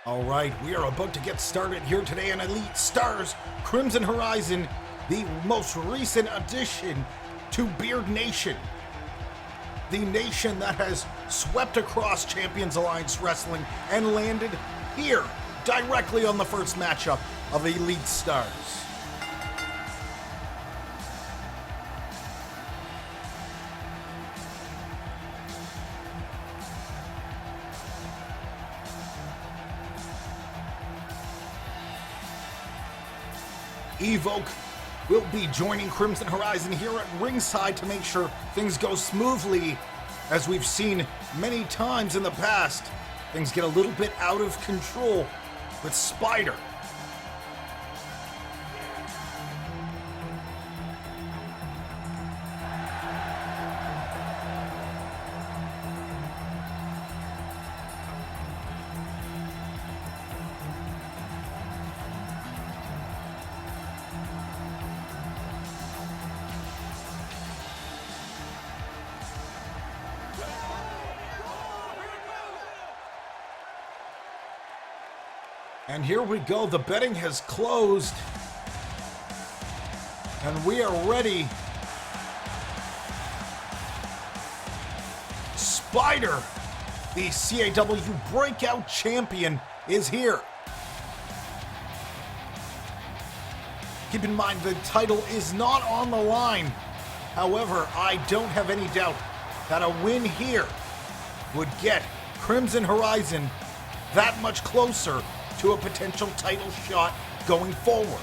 All right, we are about to get started here today on Elite Stars Crimson Horizon, the most recent addition to Beard Nation. The nation that has swept across Champions Alliance Wrestling and landed here, directly on the first matchup of Elite Stars. Evoke will be joining Crimson Horizon here at ringside to make sure things go smoothly. As we've seen many times in the past, things get a little bit out of control with Spider. And here we go, the betting has closed, and we are ready. Spider, the CAW Breakout Champion, is here. Keep in mind, the title is not on the line. However, I don't have any doubt that a win here would get Crimson Horizon that much closer to a potential title shot going forward.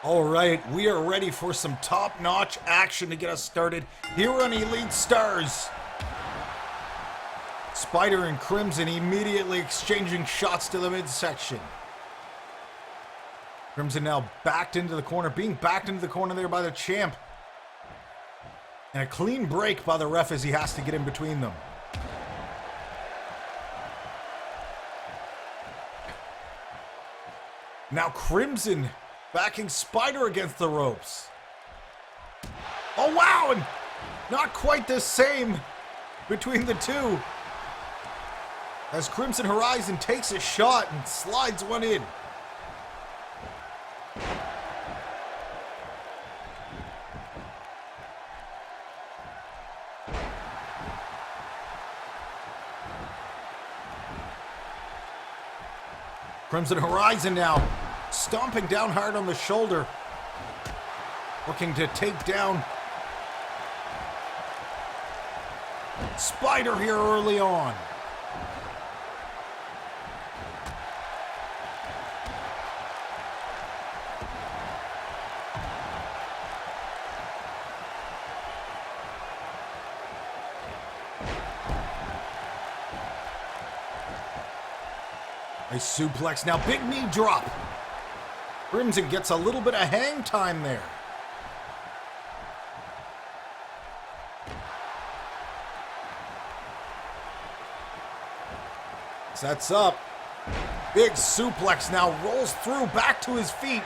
All right, we are ready for some top-notch action to get us started here on Elite Stars. Spider and Crimson immediately exchanging shots to the midsection. Crimson now backed into the corner, being backed into the corner there by the champ. And a clean break by the ref as he has to get in between them. Now Crimson backing Spider against the ropes. Oh wow, and not quite the same between the two. As Crimson Horizon takes a shot and slides one in. Crimson Horizon now stomping down hard on the shoulder, looking to take down Spider here early on. A suplex now, big knee drop. Crimson gets a little bit of hang time there. Sets up. Big suplex now, rolls through back to his feet.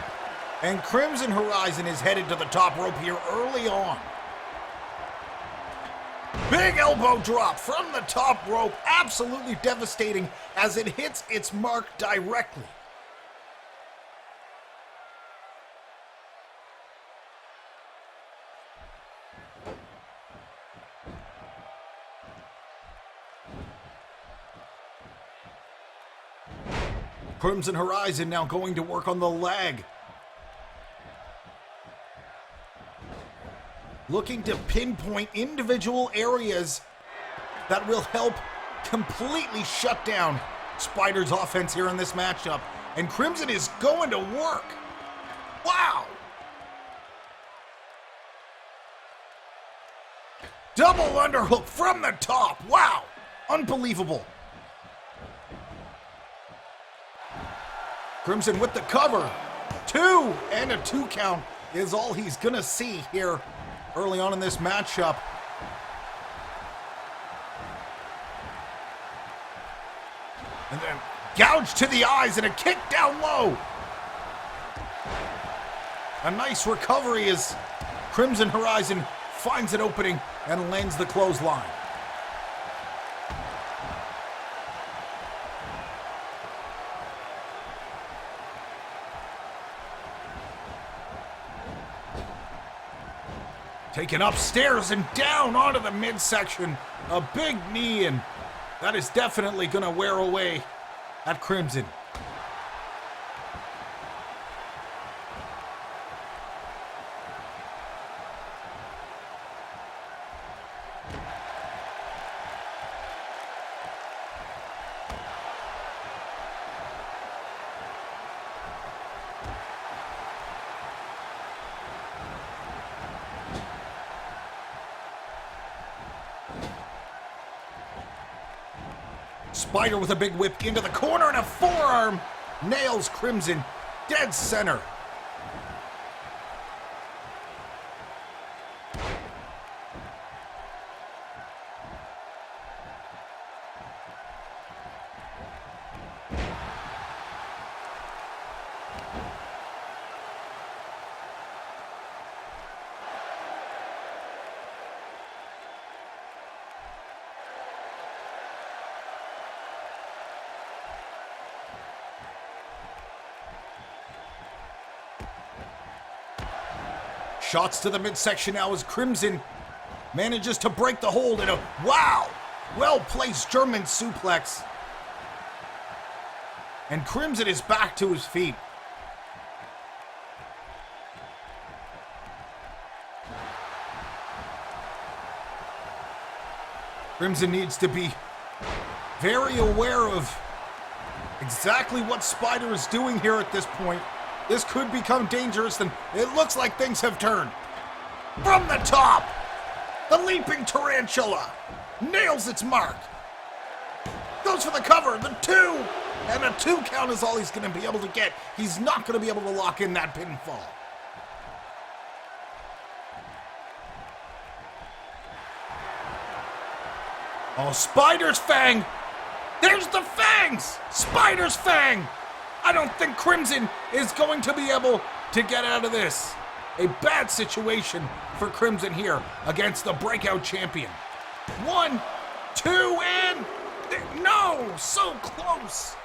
And Crimson Horizon is headed to the top rope here early on. Big elbow drop from the top rope. Absolutely devastating as it hits its mark directly. Crimson Horizon now going to work on the leg. Looking to pinpoint individual areas that will help completely shut down Spider's offense here in this matchup. And Crimson is going to work. Wow! Double underhook from the top. Wow! Unbelievable. Crimson with the cover. 2 and a 2 count is all he's gonna see here early on in this matchup. And then gouge to the eyes and a kick down low. A nice recovery as Crimson Horizon finds an opening and lands the clothesline. Taken upstairs and down onto the midsection. A big knee, and that is definitely going to wear away at Crimson. Spider with a big whip into the corner and a forearm nails Crimson dead center. Shots to the midsection now as Crimson manages to break the hold in a, wow, well-placed German suplex. And Crimson is back to his feet. Crimson needs to be very aware of exactly what Spider is doing here at this point. This could become dangerous, and it looks like things have turned. From the top, the leaping tarantula nails its mark. Goes for the cover, the 2, and a 2 count is all he's going to be able to get. He's not going to be able to lock in that pinfall. Oh, Spider's Fang. There's the fangs. Spider's Fang. I don't think Crimson is going to be able to get out of this. A bad situation for Crimson here against the breakout champion. 1, 2, and no, so close.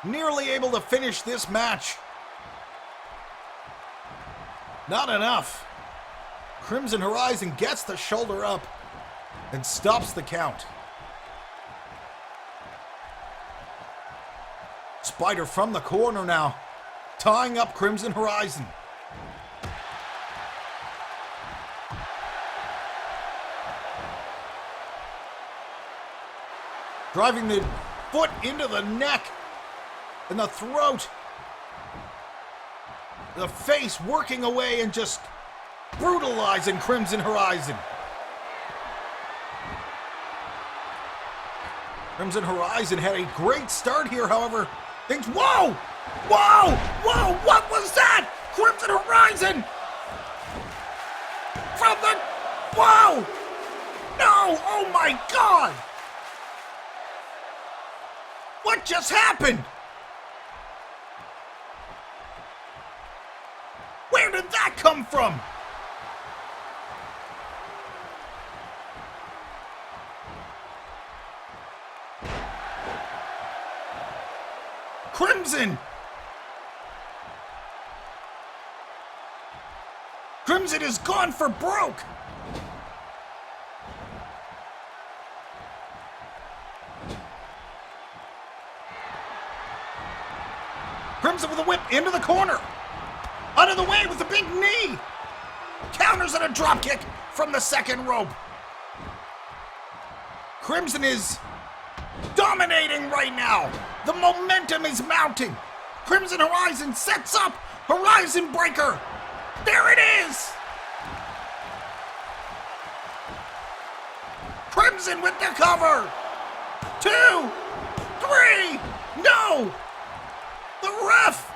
Nearly able to finish this match. Not enough. Crimson Horizon gets the shoulder up and stops the count. Spider from the corner now, tying up Crimson Horizon. Driving the foot into the neck and the throat. The face working away and just brutalizing Crimson Horizon. Crimson Horizon had a great start here, however. Things, whoa! Whoa! Whoa! What was that? Crimson Horizon! From the, whoa! No! Oh my God! What just happened? Where did that come from? Crimson! Crimson is gone for broke! Crimson with a whip into the corner! Out of the way with a big knee! Counters and a drop kick from the second rope. Crimson is dominating right now. The momentum is mounting. Crimson Horizon sets up Horizon Breaker. There it is. Crimson with the cover. 2, 3, no. The ref!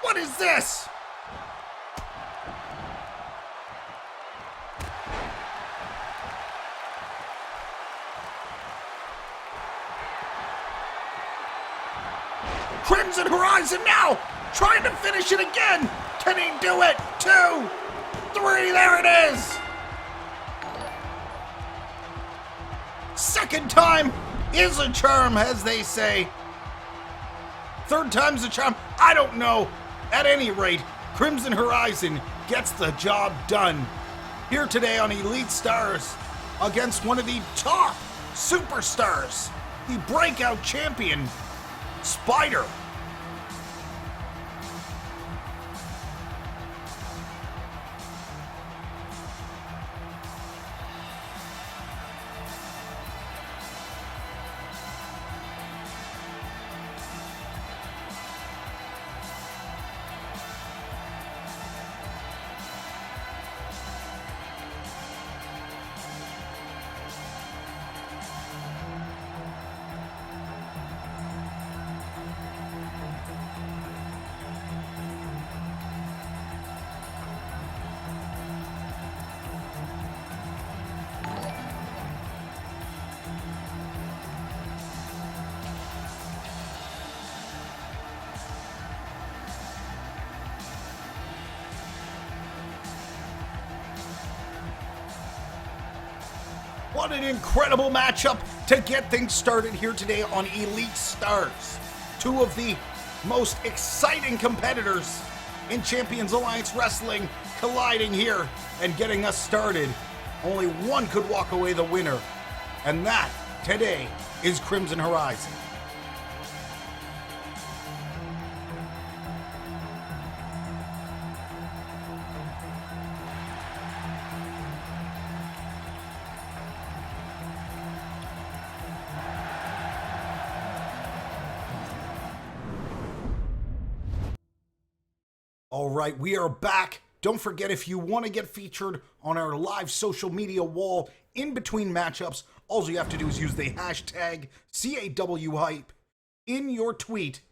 What is this? Crimson Horizon now! Trying to finish it again! Can he do it? 2, 3, there it is! Second time is a charm, as they say. Third time's a charm. I don't know. At any rate, Crimson Horizon gets the job done. Here today on Elite Stars against one of the top superstars, the breakout champion, Spider. What an incredible matchup to get things started here today on Elite Stars. Two of the most exciting competitors in Champions Alliance Wrestling colliding here and getting us started. Only one could walk away the winner, and that today is Crimson Horizon. All right, we are back. Don't forget, if you want to get featured on our live social media wall in between matchups, all you have to do is use the hashtag CAWHype in your tweet,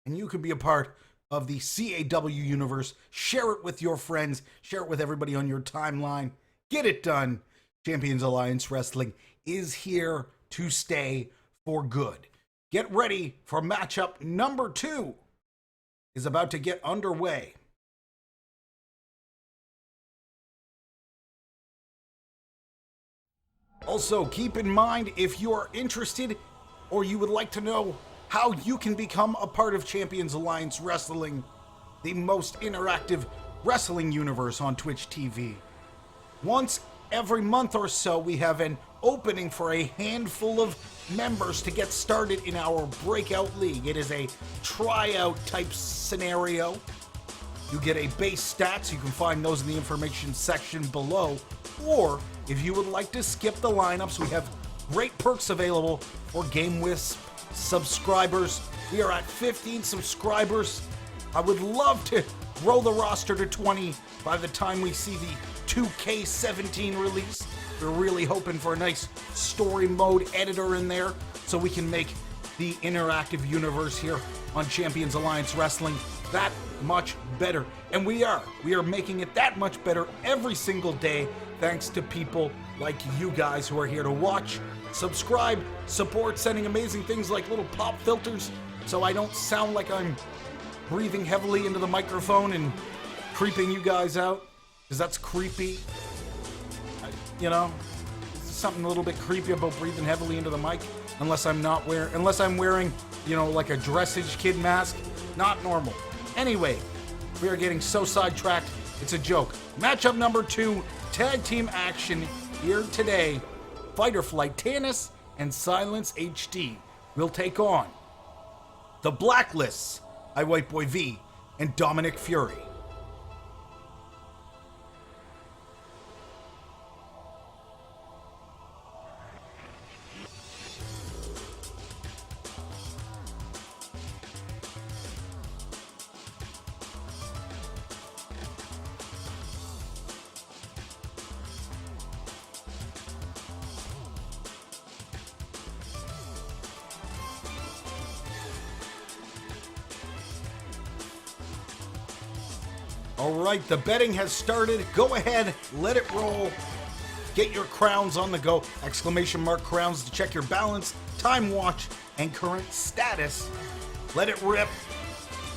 and you can be a part of the CAW universe. Share it with your friends. Share it with everybody on your timeline. Get it done. Champions Alliance Wrestling is here to stay for good. Get ready for matchup number 2 is about to get underway. Also, keep in mind, if you are interested or you would like to know how you can become a part of Champions Alliance Wrestling, the most interactive wrestling universe on Twitch TV. Once every month or so, we have an opening for a handful of members to get started in our breakout league. It is a tryout type scenario. You get a base stats. You can find those in the information section below. Or if you would like to skip the lineups, we have great perks available for Game Wisp subscribers. We are at 15 subscribers. I would love to grow the roster to 20 by the time we see the 2K17 release. We're really hoping for a nice story mode editor in there so we can make the interactive universe here on Champions Alliance Wrestling that much better. And we are making it that much better every single day, thanks to people like you guys who are here to watch, subscribe, support, sending amazing things like little pop filters so I don't sound like I'm breathing heavily into the microphone and creeping you guys out, because that's creepy. You know, something a little bit creepy about breathing heavily into the mic, unless I'm wearing, you know, like a dressage kid mask. Not normal. Anyway, we are getting so sidetracked, it's a joke. Matchup number 2, tag team action here today. Fighter Flight Tannis and Silence HD will take on the Blacklists, I White Boy V, and Dominic Fury. All right, the betting has started. Go ahead, let it roll. Get your crowns on the go. Exclamation mark crowns to check your balance, time watch, and current status. Let it rip.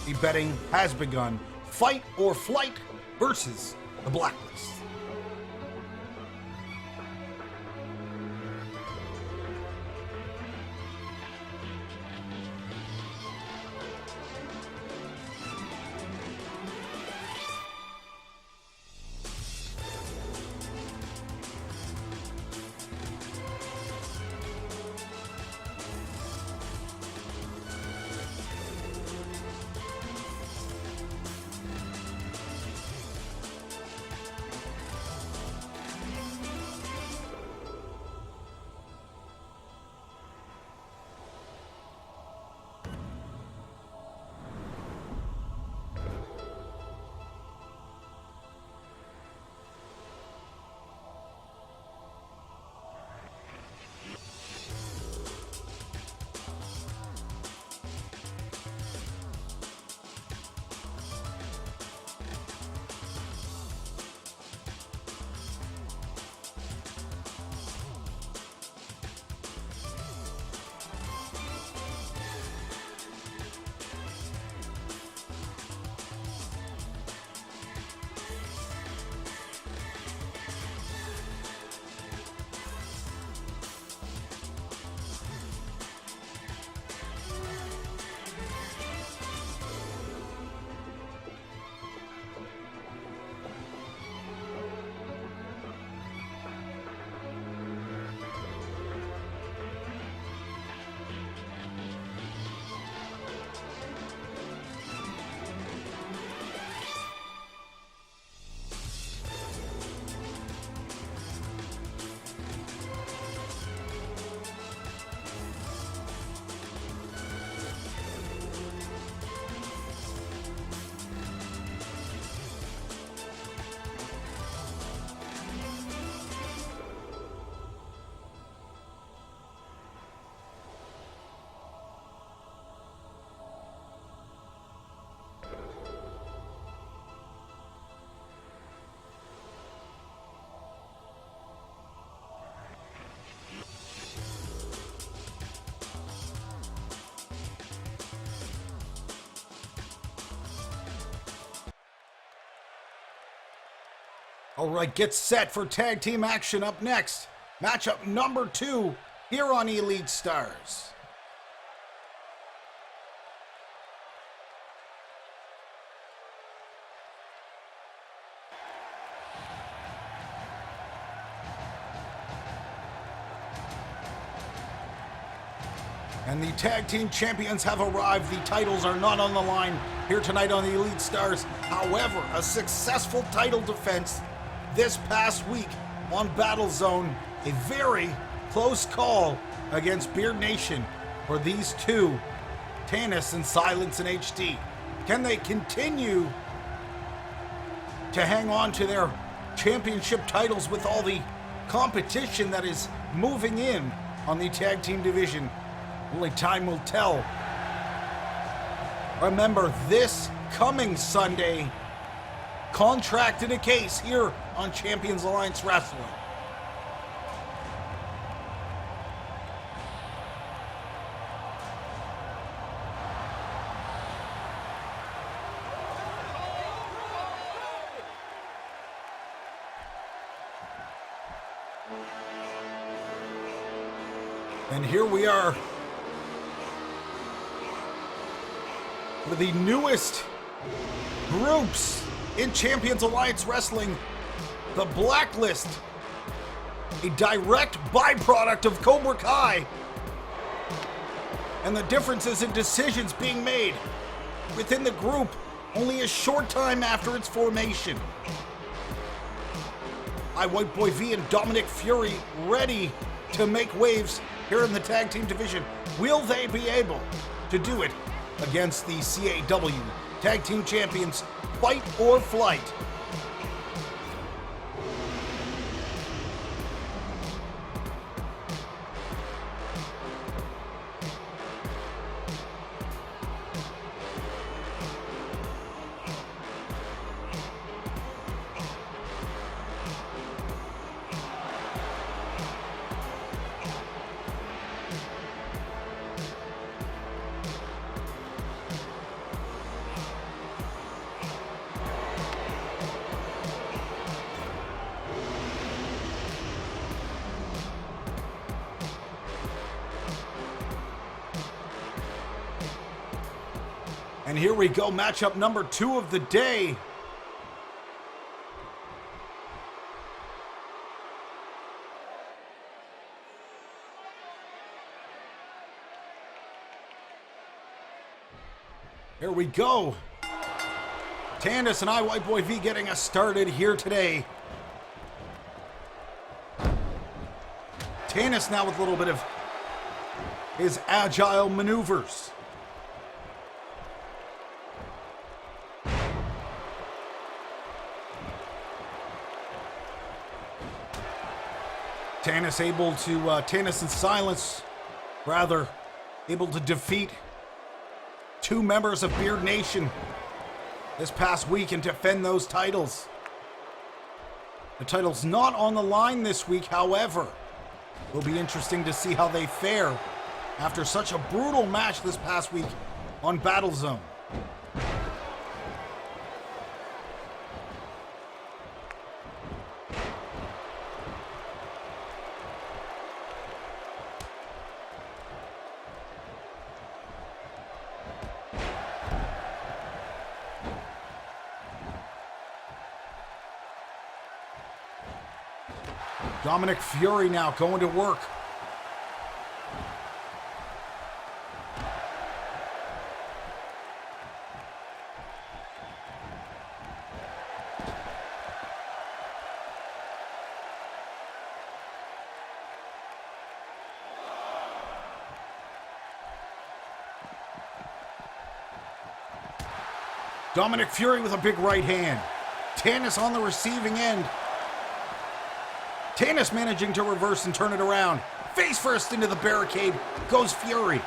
The betting has begun. Fight or Flight versus the Blacklist. All right, get set for tag team action up next. Matchup number 2 here on Elite Stars. And the tag team champions have arrived. The titles are not on the line here tonight on the Elite Stars. However, a successful title defense this past week on Battle Zone. A very close call against Beard Nation for these two, Tanis and Silence in HD. Can they continue to hang on to their championship titles with all the competition that is moving in on the tag team division? Only time will tell. Remember, this coming Sunday, Contract in a Case here on Champions Alliance Wrestling. And here we are for the newest groups in Champions Alliance Wrestling, the Blacklist, a direct byproduct of Cobra Kai, and the differences in decisions being made within the group only a short time after its formation. White Boy V and Dominic Fury ready to make waves here in the tag team division. Will they be able to do it against the CAW Tag Team Champions, Fight or Flight? And here we go, matchup number 2 of the day. Here we go. Tandis and White Boy V getting us started here today. Tandis now with a little bit of his agile maneuvers. Tandis in silence, rather, able to defeat 2 members of Beard Nation this past week and defend those titles. The title's not on the line this week, however. It'll be interesting to see how they fare after such a brutal match this past week on Battle Zone. Dominic Fury now going to work. Dominic Fury with a big right hand. Tandis on the receiving end. Tandis managing to reverse and turn it around. Face first into the barricade goes Fury.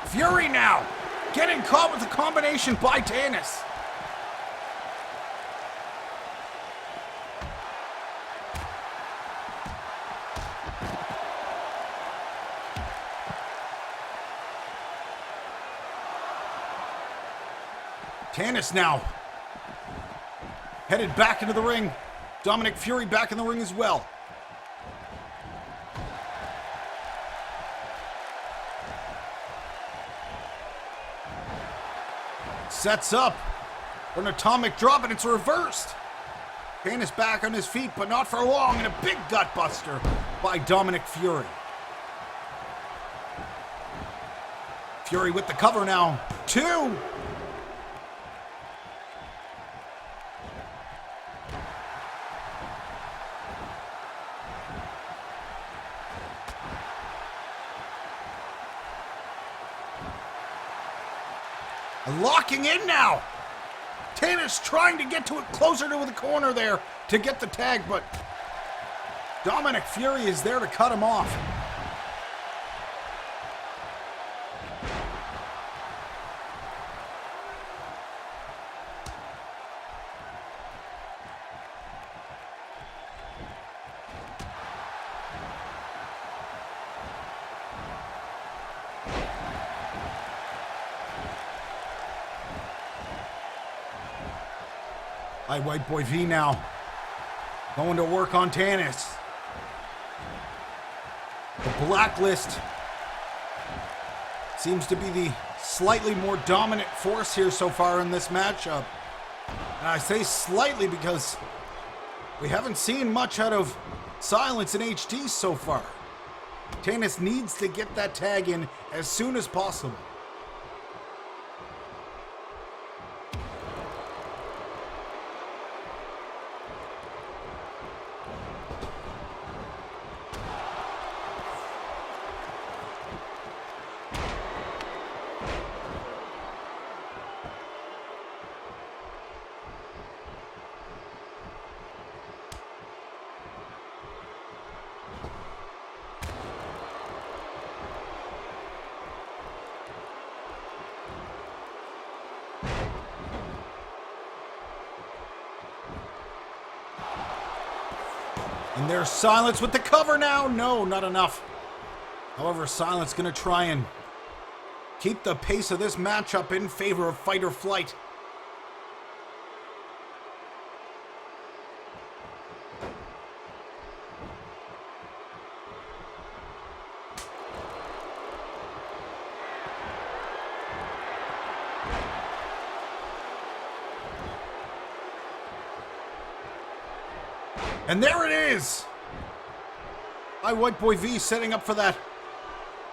Fury now getting caught with the combination by Tandis. Tandis now headed back into the ring. Dominic Fury back in the ring as well. Sets up for an atomic drop, and it's reversed. Tandis back on his feet, but not for long, and a big gut buster by Dominic Fury. Fury with the cover now. 2. Locking in now. Tandis trying to get to it closer to the corner there to get the tag, but Dominic Fury is there to cut him off. White Boy V now going to work on Tandis. The Blacklist seems to be the slightly more dominant force here so far in this matchup. And I say slightly because we haven't seen much out of Silence and HD so far. Tandis needs to get that tag in as soon as possible. And there's Silence with the cover now. No, not enough. However, Silence going to try and keep the pace of this matchup in favor of Fight or Flight. And there it is. White Boy V setting up for that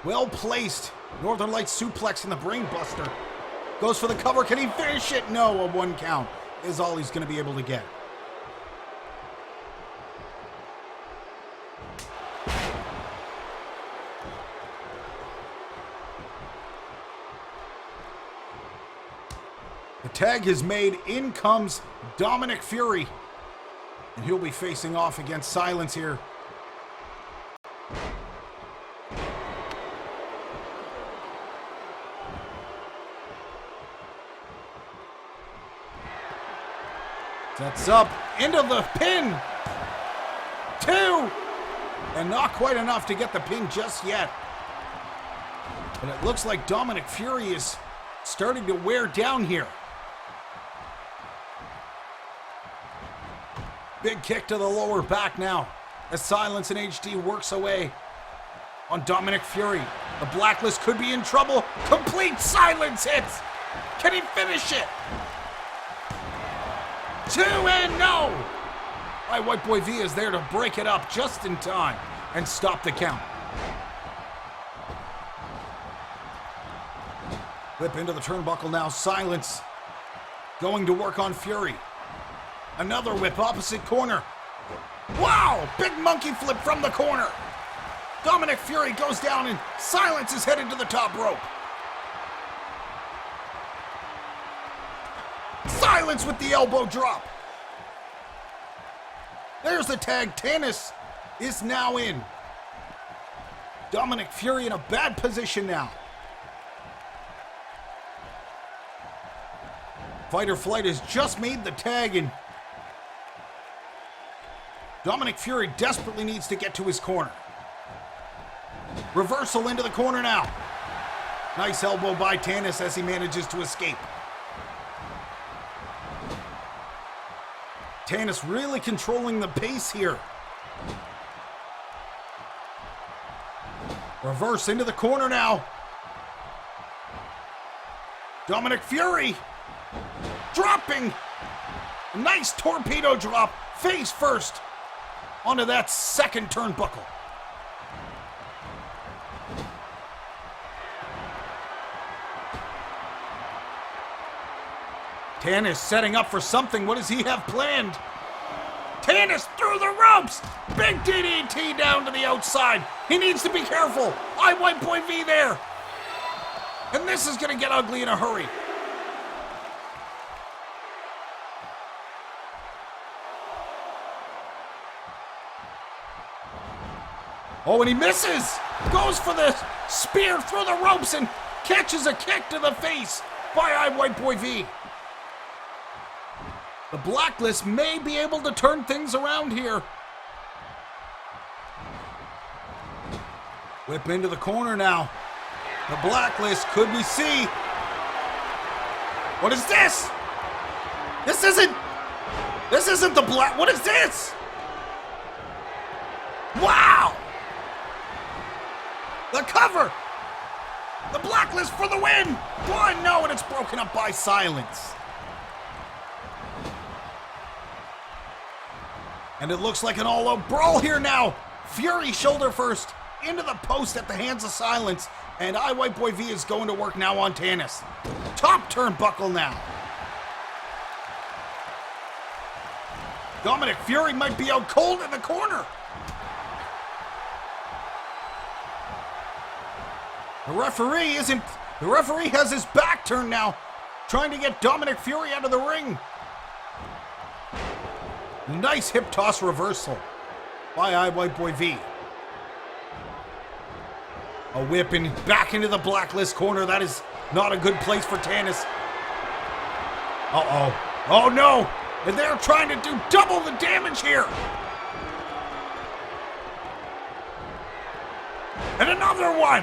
well-placed Northern Lights suplex in the brain buster. Goes for the cover. Can he finish it? No, a 1 count is all he's going to be able to get. The tag is made. In comes Dominic Fury. And he'll be facing off against Silence here. Sets up into the pin. 2. And not quite enough to get the pin just yet. But it looks like Dominic Fury is starting to wear down here. Big kick to the lower back now as Silence in HD works away on Dominic Fury. The Blacklist could be in trouble. Complete Silence hits. Can he finish it? 2 and no! White Boy V is there to break it up just in time and stop the count. Whip into the turnbuckle now. Silence going to work on Fury. Another whip opposite corner. Wow! Big monkey flip from the corner. Dominic Fury goes down and Silence is headed to the top rope. Silence with the elbow drop. There's the tag. Tanis is now in. Dominic Fury in a bad position now. Fight or Flight has just made the tag and Dominic Fury desperately needs to get to his corner. Reversal into the corner now. Nice elbow by Tanis as he manages to escape. Tanis really controlling the pace here. Reverse into the corner now. Dominic Fury dropping. Nice torpedo drop. Face first onto that second turnbuckle. Tanis setting up for something. What does he have planned? Tanis through the ropes. Big DDT down to the outside. He needs to be careful. White Boy V there. And this is going to get ugly in a hurry. Oh, and he misses. Goes for the spear through the ropes and catches a kick to the face by White Boy V. The Blacklist may be able to turn things around here. Whip into the corner now. The Blacklist, could we see? What is this? This isn't the Black. What is this? Wow! The cover! The Blacklist for the win! 1, no, and it's broken up by Silence. And it looks like an all-out brawl here now. Fury shoulder first into the post at the hands of Silence. And White Boy V is going to work now on Tanis. Top turnbuckle now. Dominic Fury might be out cold in the corner. The referee has his back turned now, trying to get Dominic Fury out of the ring. Nice hip toss reversal by White Boy V. A whip and back into the Blacklist corner. That is not a good place for Tanis. Uh-oh. Oh no! And they're trying to do double the damage here. And another one!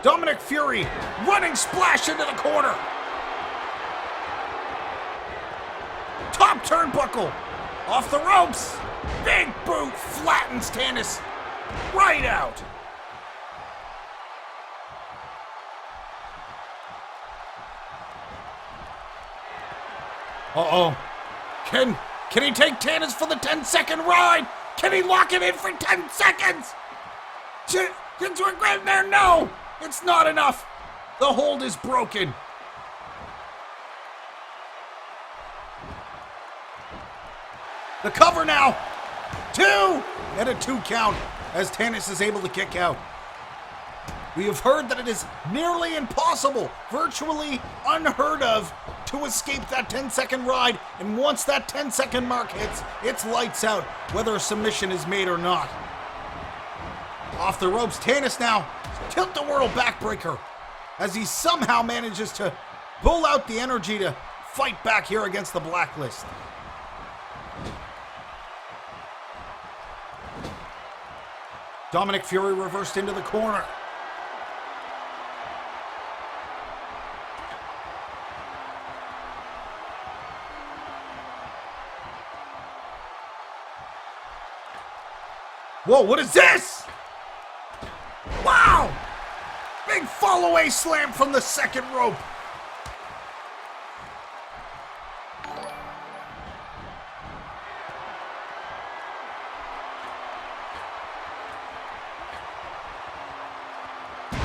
Dominic Fury running splash into the corner. Top turnbuckle off the ropes. Big boot flattens Tanis right out. Uh-oh. Can he take Tannis for the 10-second ride? Can he lock it in for 10 seconds? Since we're getting there, no! It's not enough. The hold is broken. The cover now. 2! And a 2 count as Tannis is able to kick out. We have heard that it is nearly impossible, virtually unheard of, to escape that 10-second ride, and once that 10-second mark hits, it's lights out, whether a submission is made or not. Off the ropes, Tannis now, tilt-the-world backbreaker, as he somehow manages to pull out the energy to fight back here against the Blacklist. Dominic Fury reversed into the corner. Whoa, what is this? Wow! Big fall-away slam from the second rope.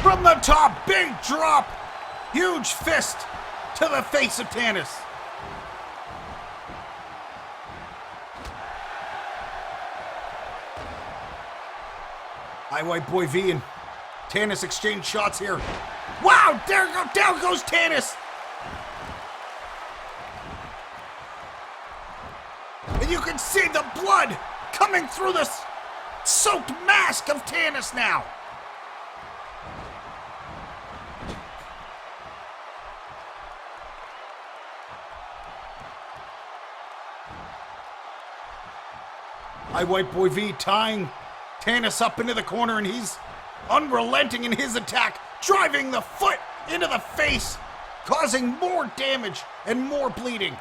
From the top, big drop. Huge fist to the face of Tannis. White Boy V and Tannis exchange shots here. Wow, down goes Tannis. And you can see the blood coming through the soaked mask of Tannis now. White Boy V tying Tannis up into the corner, and he's unrelenting in his attack, driving the foot into the face, causing more damage and more bleeding.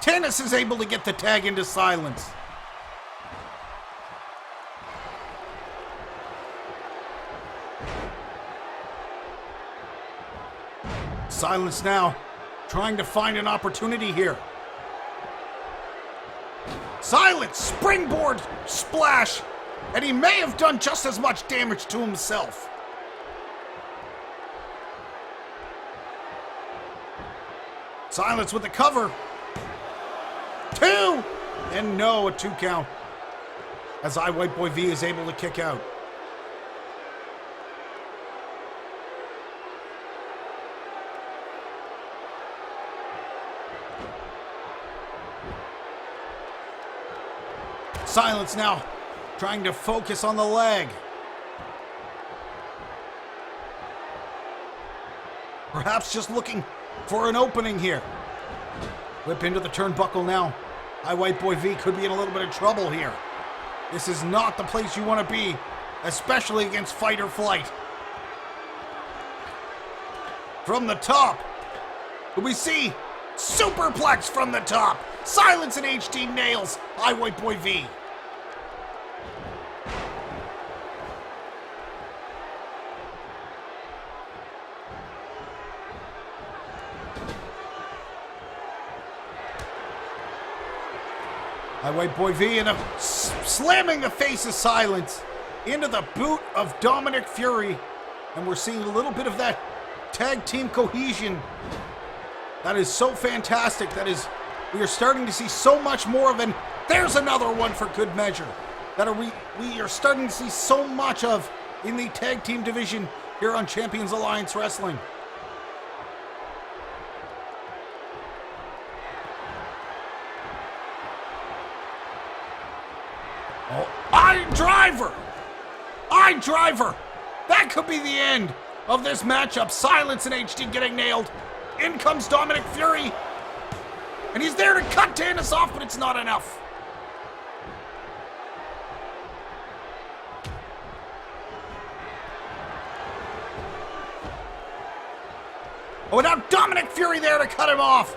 Tannis is able to get the tag into silence. Silence now, trying to find an opportunity here. Silence, springboard splash, and he may have done just as much damage to himself. Silence with the cover. 2! And no, a 2 count. As White Boy V is able to kick out. Silence now, trying to focus on the leg. Perhaps just looking for an opening here. Whip into the turnbuckle now. White Boy V could be in a little bit of trouble here. This is not the place you want to be, especially against fight or flight. From the top, we see superplex from the top. Silence and HD nails White Boy V. White Boy V and slamming the face of Silence into the boot of Dominic Fury. And we're seeing a little bit of that tag team cohesion. That is so fantastic. We are starting to see so much more of, and there's another one for good measure. We are starting to see so much of in the tag team division here on Champions Alliance Wrestling. Driver! That could be the end of this matchup. Silence and HD getting nailed. In comes Dominic Fury. And he's there to cut Tannis off, but it's not enough. Oh, now Dominic Fury there to cut him off.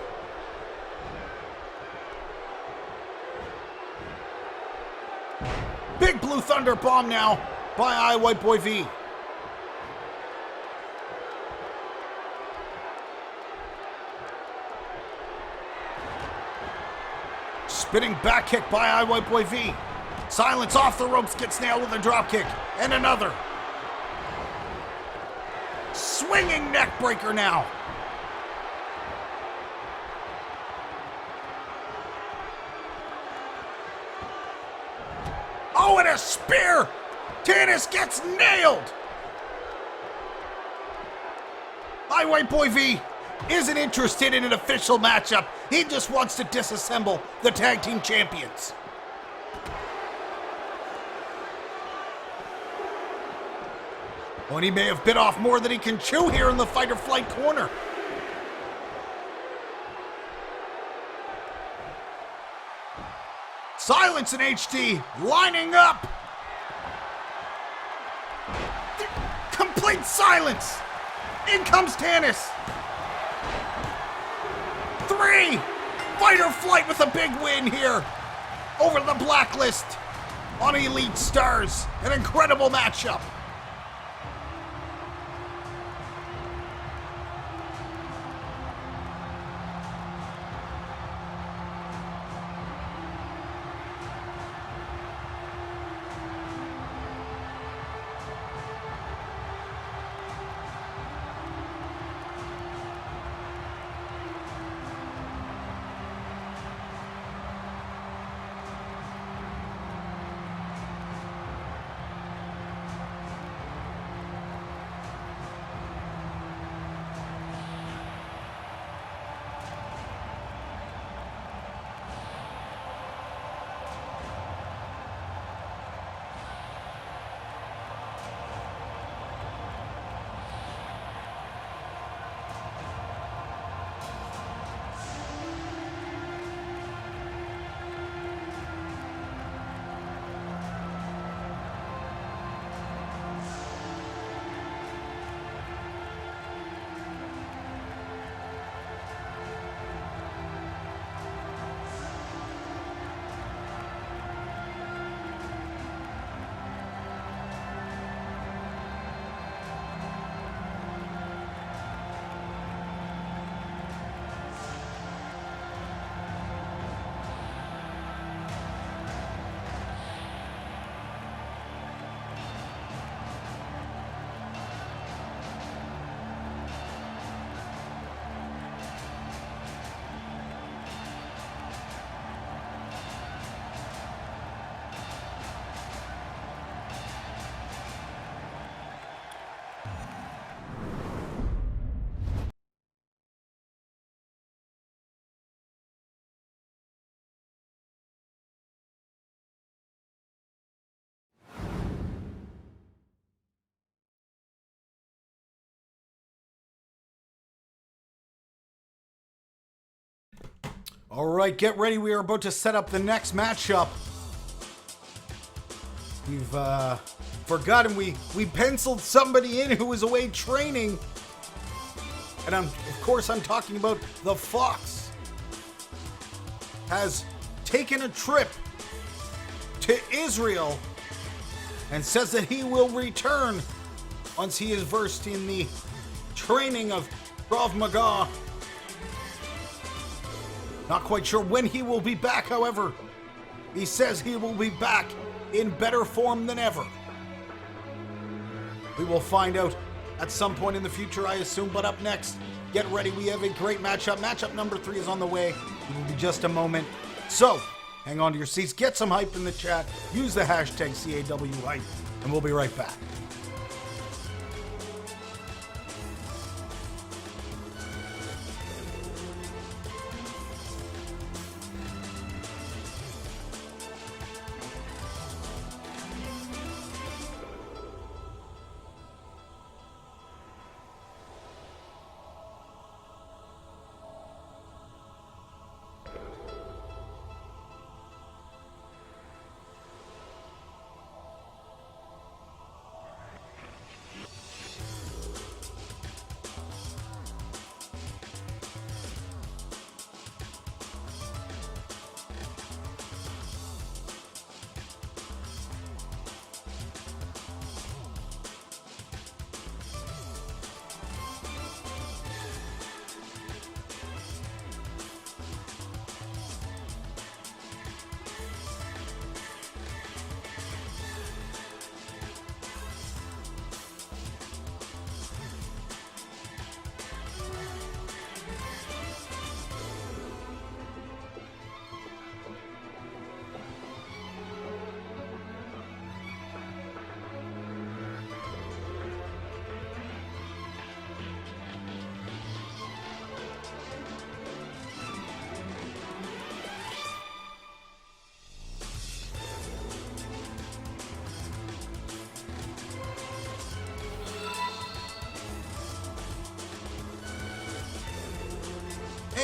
Big Blue Thunder bomb now by I White Boy V. Spinning back kick by I White Boy V. Silence off the ropes, gets nailed with a drop kick. And another. Swinging neck breaker now. Oh, and a spear! Tannis gets nailed! I White Boy V isn't interested in an official matchup. He just wants to disassemble the tag team champions. Oh, and he may have bit off more than he can chew here in the fight or flight corner. Silence in HD, lining up. Complete silence. In comes Tannis. 3. Fight or flight with a big win here over the Blacklist on Elite Stars. An incredible matchup. All right, get ready. We are about to set up the next matchup. We've forgotten we penciled somebody in who was away training. And of course I'm talking about the Fox. Has taken a trip to Israel and says that he will return once he is versed in the training of Krav Maga. Not quite sure when he will be back, however. He says he will be back in better form than ever. We will find out at some point in the future, I assume. But up next, get ready. We have a great matchup. Matchup number 3 is on the way. It will be just a moment. So, hang on to your seats. Get some hype in the chat. Use the hashtag CAW hype. And we'll be right back.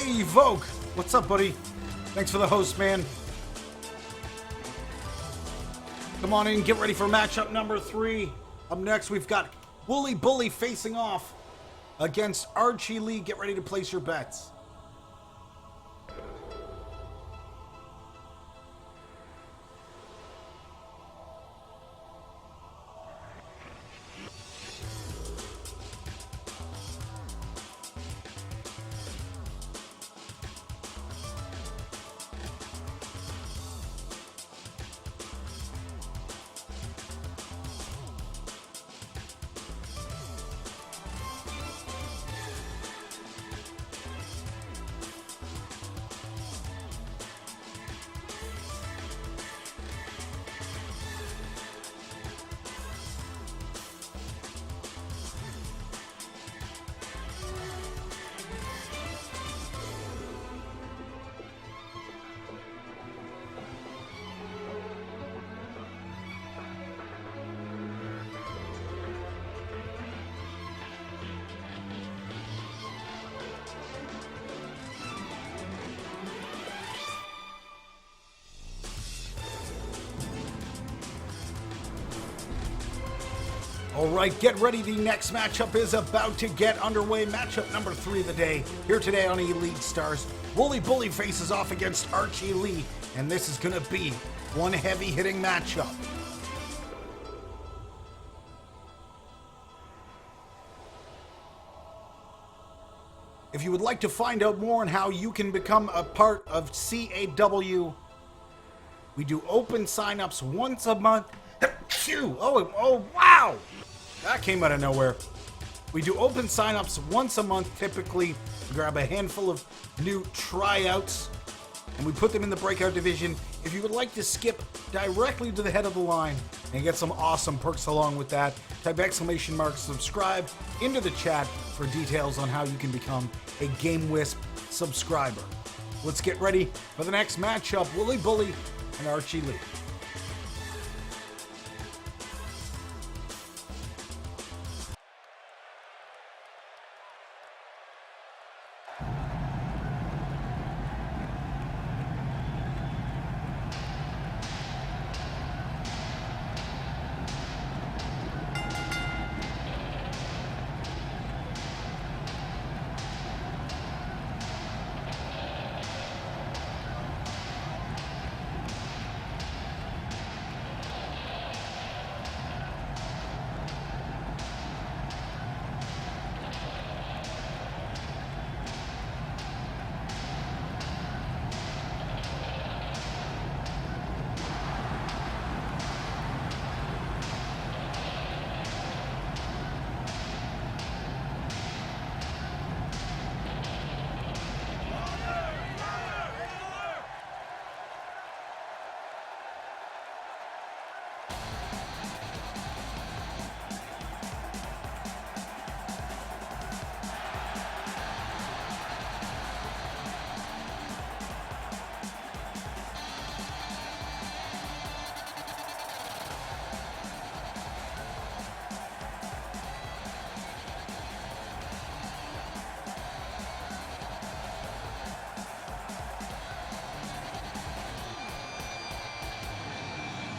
Hey, Vogue. What's up, buddy? Thanks for the host, man. Come on in, get ready for matchup number 3. Up next, we've got Wooly Bully facing off against Archie Lee. Get ready to place your bets. All right, get ready. The next matchup is about to get underway. Matchup number 3 of the day. Here today on Elite Stars, Wooly Bully faces off against Archie Lee, and this is going to be one heavy-hitting matchup. If you would like to find out more on how you can become a part of CAW, we do open sign-ups once a month. Oh, wow! That came out of nowhere. We do open sign-ups once a month, typically. We grab a handful of new tryouts, and we put them in the breakout division. If you would like to skip directly to the head of the line and get some awesome perks along with that, type !subscribe into the chat for details on how you can become a Game Wisp subscriber. Let's get ready for the next matchup, Wooly Bully and Archie Lee.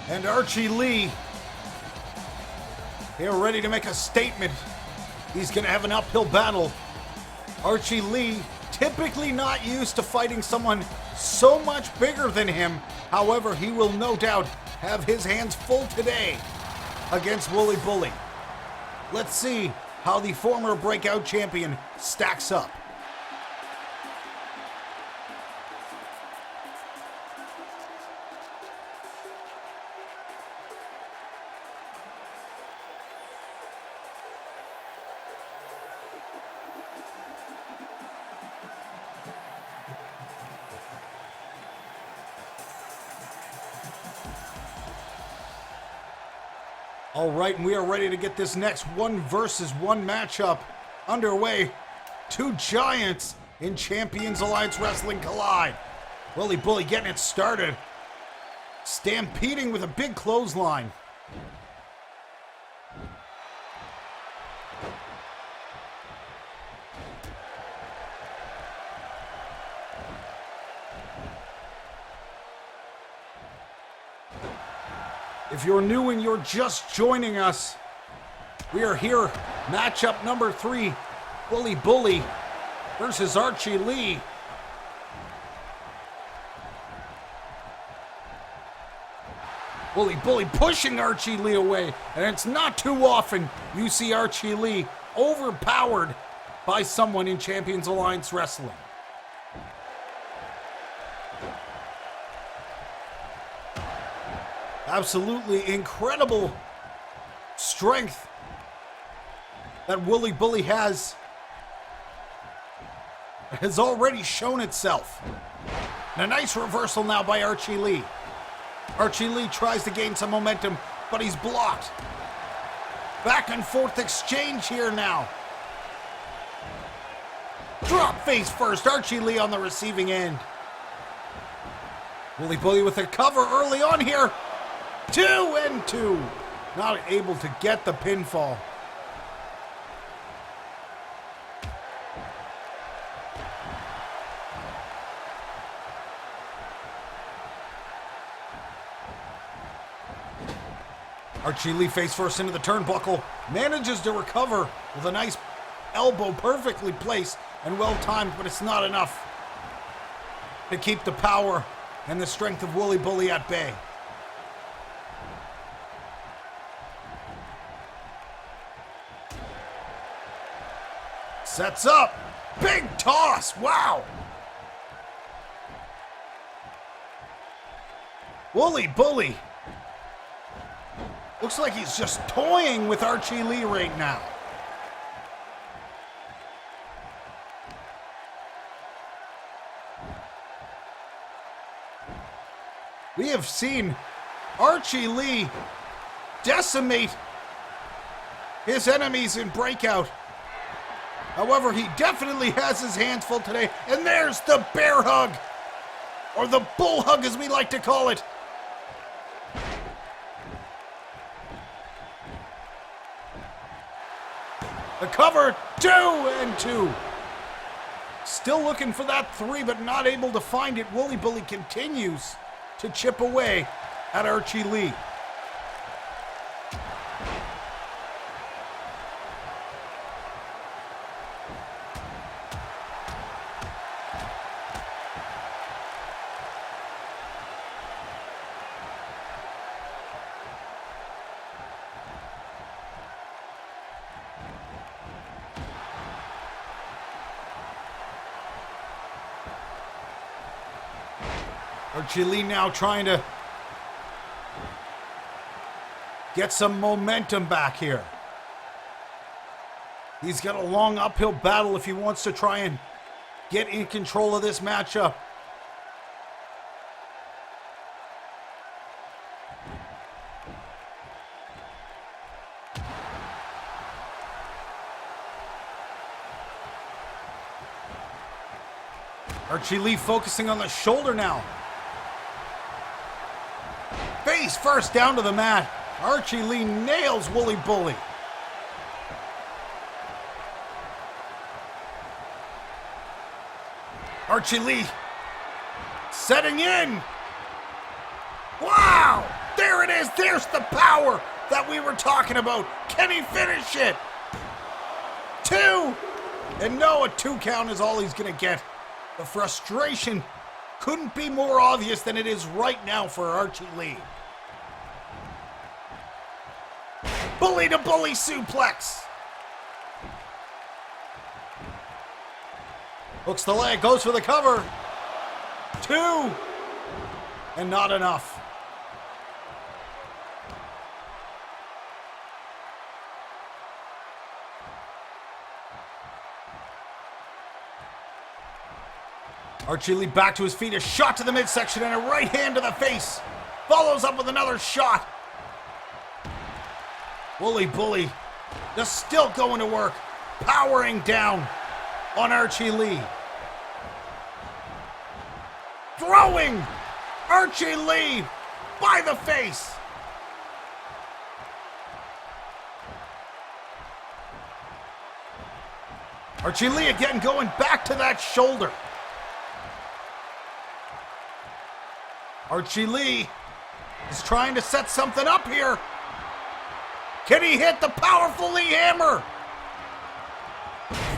And Archie Lee, here ready to make a statement. He's going to have an uphill battle. Archie Lee, typically not used to fighting someone so much bigger than him. However, he will no doubt have his hands full today against Wooly Bully. Let's see how the former breakout champion stacks up. All right, and we are ready to get this next 1 versus 1 matchup underway. 2 giants in Champions Alliance Wrestling collide. Wooly Bully getting it started. Stampeding with a big clothesline. If you're new and you're just joining us, we are here, matchup number 3, Wooly Bully versus Archie Lee. Wooly Bully pushing Archie Lee away, and it's not too often you see Archie Lee overpowered by someone in Champions Alliance Wrestling. Absolutely incredible strength that Wooly Bully has already shown itself. And a nice reversal now by Archie Lee. Archie Lee tries to gain some momentum, but he's blocked. Back and forth exchange here now. Drop face first, Archie Lee on the receiving end. Wooly Bully with a cover early on here. 2 and 2. Not able to get the pinfall. Archie Lee face first into the turnbuckle, manages to recover with a nice elbow perfectly placed and well timed, but it's not enough to keep the power and the strength of Wooly Bully at bay. Sets up, big toss, wow! Wooly Bully looks like he's just toying with Archie Lee right now. We have seen Archie Lee decimate his enemies in Breakout. However, he definitely has his hands full today. And there's the bear hug, or the bull hug as we like to call it. The cover, 2 and 2. Still looking for that 3, but not able to find it. Wooly Bully continues to chip away at Archie Lee. Archie Lee now trying to get some momentum back here. He's got a long uphill battle if he wants to try and get in control of this matchup. Archie Lee focusing on the shoulder now. Face first down to the mat. Archie Lee nails Wooly Bully. Archie Lee setting in. Wow! There it is. There's the power that we were talking about. Can he finish it? 2. And no, a 2 count is all he's going to get. The frustration couldn't be more obvious than it is right now for Archie Lee. Bully to bully suplex. Hooks the leg, goes for the cover. 2. And not enough. Archie Lee back to his feet, a shot to the midsection and a right hand to the face. Follows up with another shot. Wooly Bully just still going to work, powering down on Archie Lee. Throwing Archie Lee by the face. Archie Lee again going back to that shoulder. Archie Lee He's trying to set something up here. Can he hit the powerful Lee Hammer?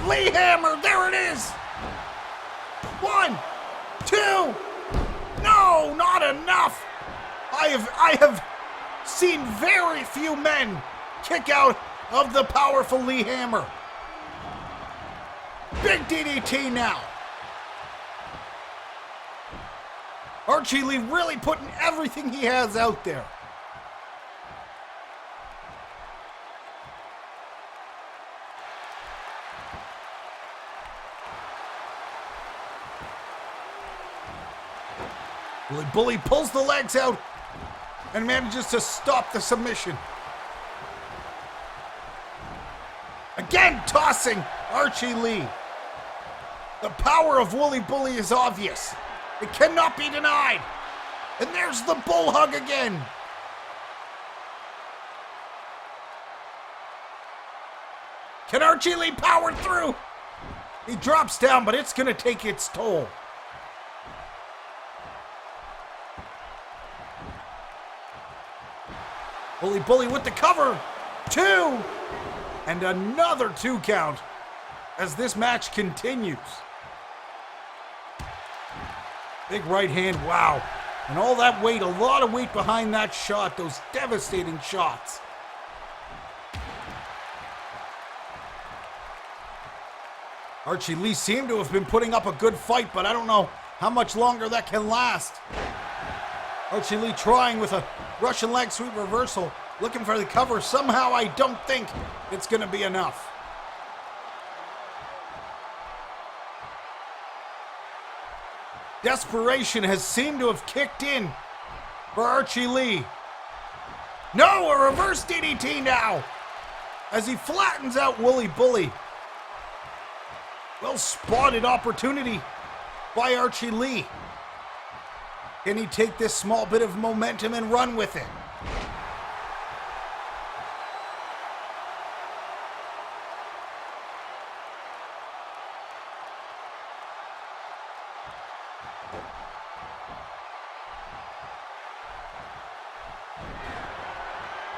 Lee Hammer, there it is. 1, 2. No, not enough. I have seen very few men kick out of the powerful Lee Hammer. Big DDT now. Archie Lee really putting everything he has out there. Bully pulls the legs out and manages to stop the submission. Again, tossing Archie Lee. The power of Wooly Bully is obvious. It cannot be denied. And there's the bull hug again. Can Archie Lee power through? He drops down, but it's going to take its toll. Wooly Bully with the cover. 2. And another 2 count as this match continues. Big right hand, wow. And all that weight, a lot of weight behind that shot, those devastating shots. Archie Lee seemed to have been putting up a good fight, but I don't know how much longer that can last. Archie Lee trying with a Russian leg sweep reversal, looking for the cover. Somehow I don't think it's going to be enough. Desperation has seemed to have kicked in for Archie Lee. No, a reverse DDT now as he flattens out Wooly Bully. Well spotted opportunity by Archie Lee. Can he take this small bit of momentum and run with it?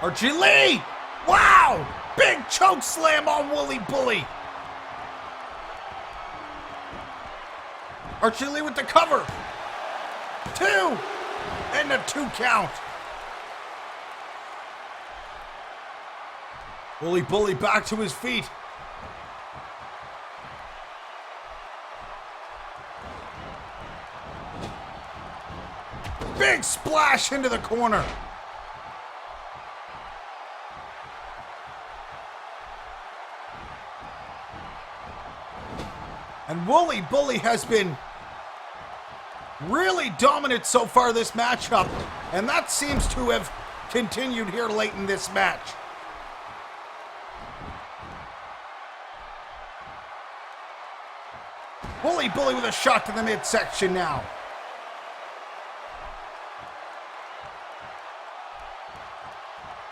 Archie Lee! Wow! Big choke slam on Wooly Bully. Archie Lee with the cover. 2! And a 2 count. Wooly Bully back to his feet. Big splash into the corner. And Wooly Bully has been really dominant so far this matchup, and that seems to have continued here late in this match. Wooly Bully with a shot to the midsection now.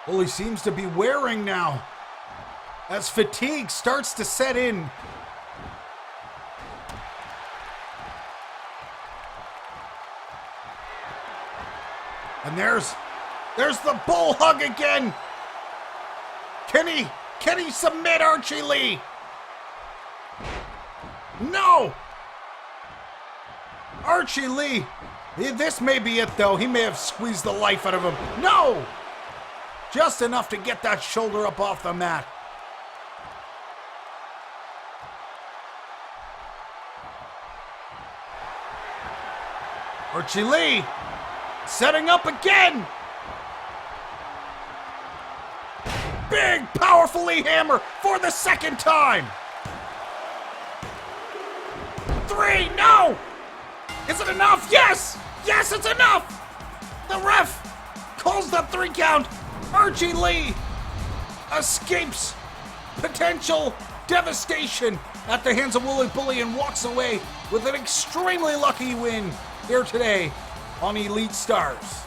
Wooly seems to be wearing now as fatigue starts to set in. And there's the bull hug again. Can he submit Archie Lee? No. Archie Lee, this may be it though. He may have squeezed the life out of him. No. Just enough to get that shoulder up off the mat. Archie Lee setting up again. Big, powerful Lee Hammer for the second time. 3, no! Is it enough? Yes! Yes, it's enough! The ref calls the 3 count. Archie Lee escapes potential devastation at the hands of Wooly Bully and walks away with an extremely lucky win here today on Elite Stars.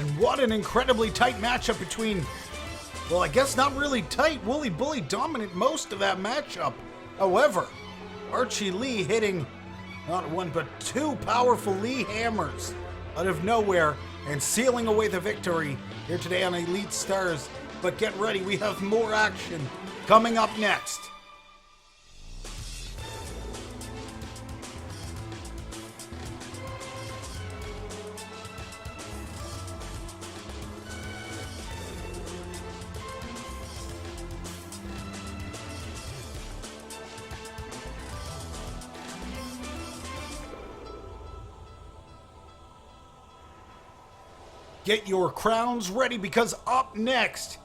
And what an incredibly tight matchup between, well, I guess not really tight. Wooly Bully dominant most of that matchup. However, Archie Lee hitting not one but two powerful Lee hammers out of nowhere and sealing away the victory here today on Elite Stars. But get ready, we have more action coming up next. Get your crowns ready because up next,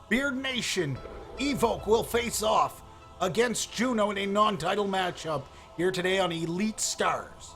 Beard Nation Evoke will face off against Juno in a non-title matchup here today on Elite Stars.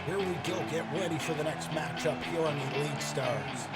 Here we go, get ready for the next matchup here on Elite Stars.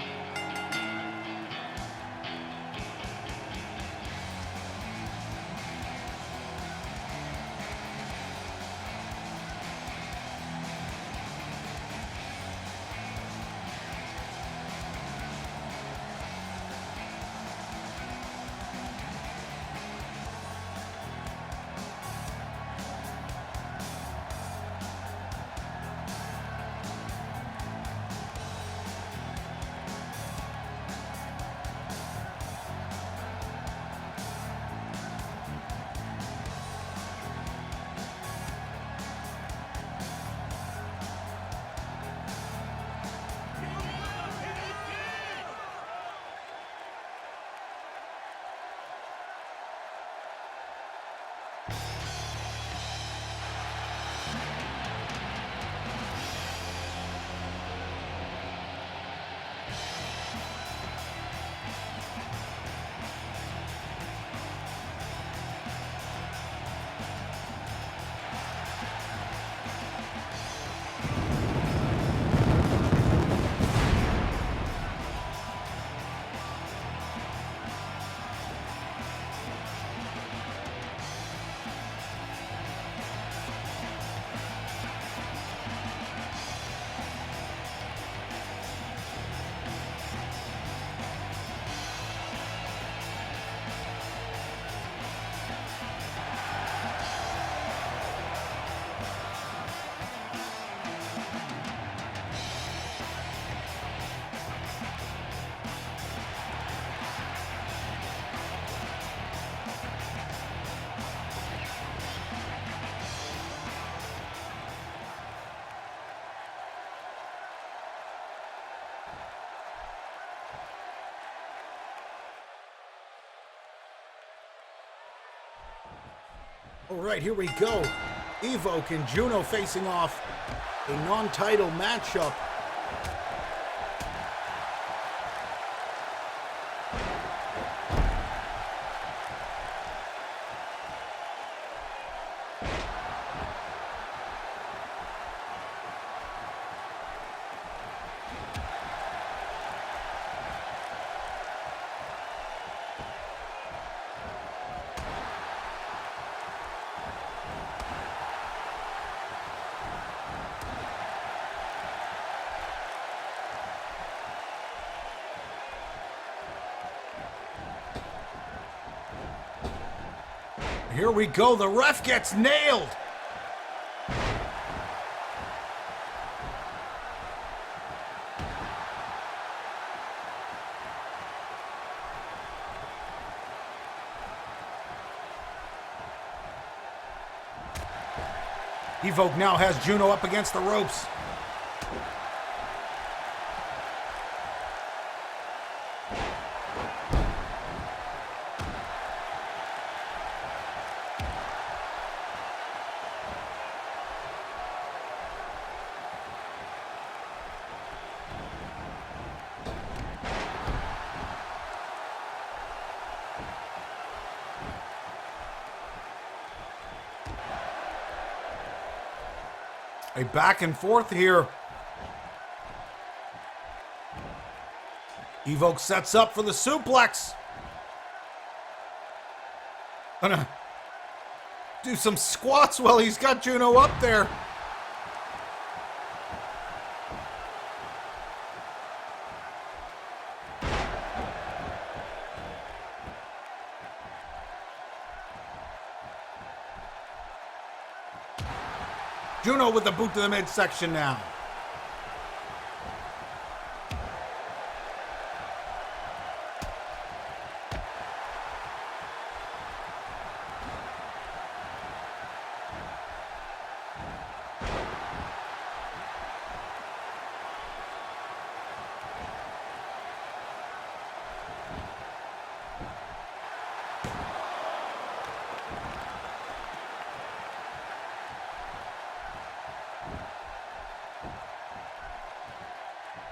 All right, here we go. Evoke and Juno facing off a non-title matchup. Here we go, the ref gets nailed. Evoke now has Juno up against the ropes. A back and forth here. Evoke sets up for the suplex. Gonna do some squats while he's got Juno up there. Juno with the boot to the midsection now.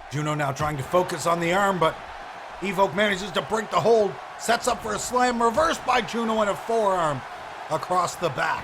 Juno now trying to focus on the arm, but Evoke manages to break the hold. Sets up for a slam, reversed by Juno and a forearm across the back.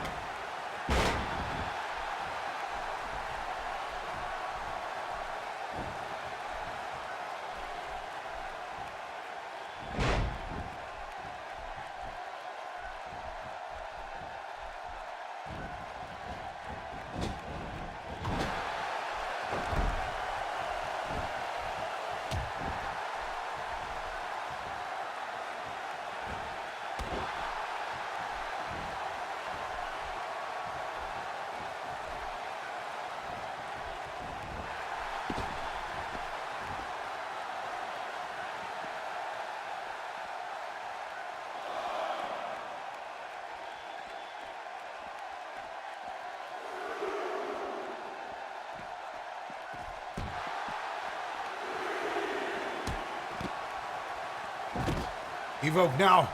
Evoke now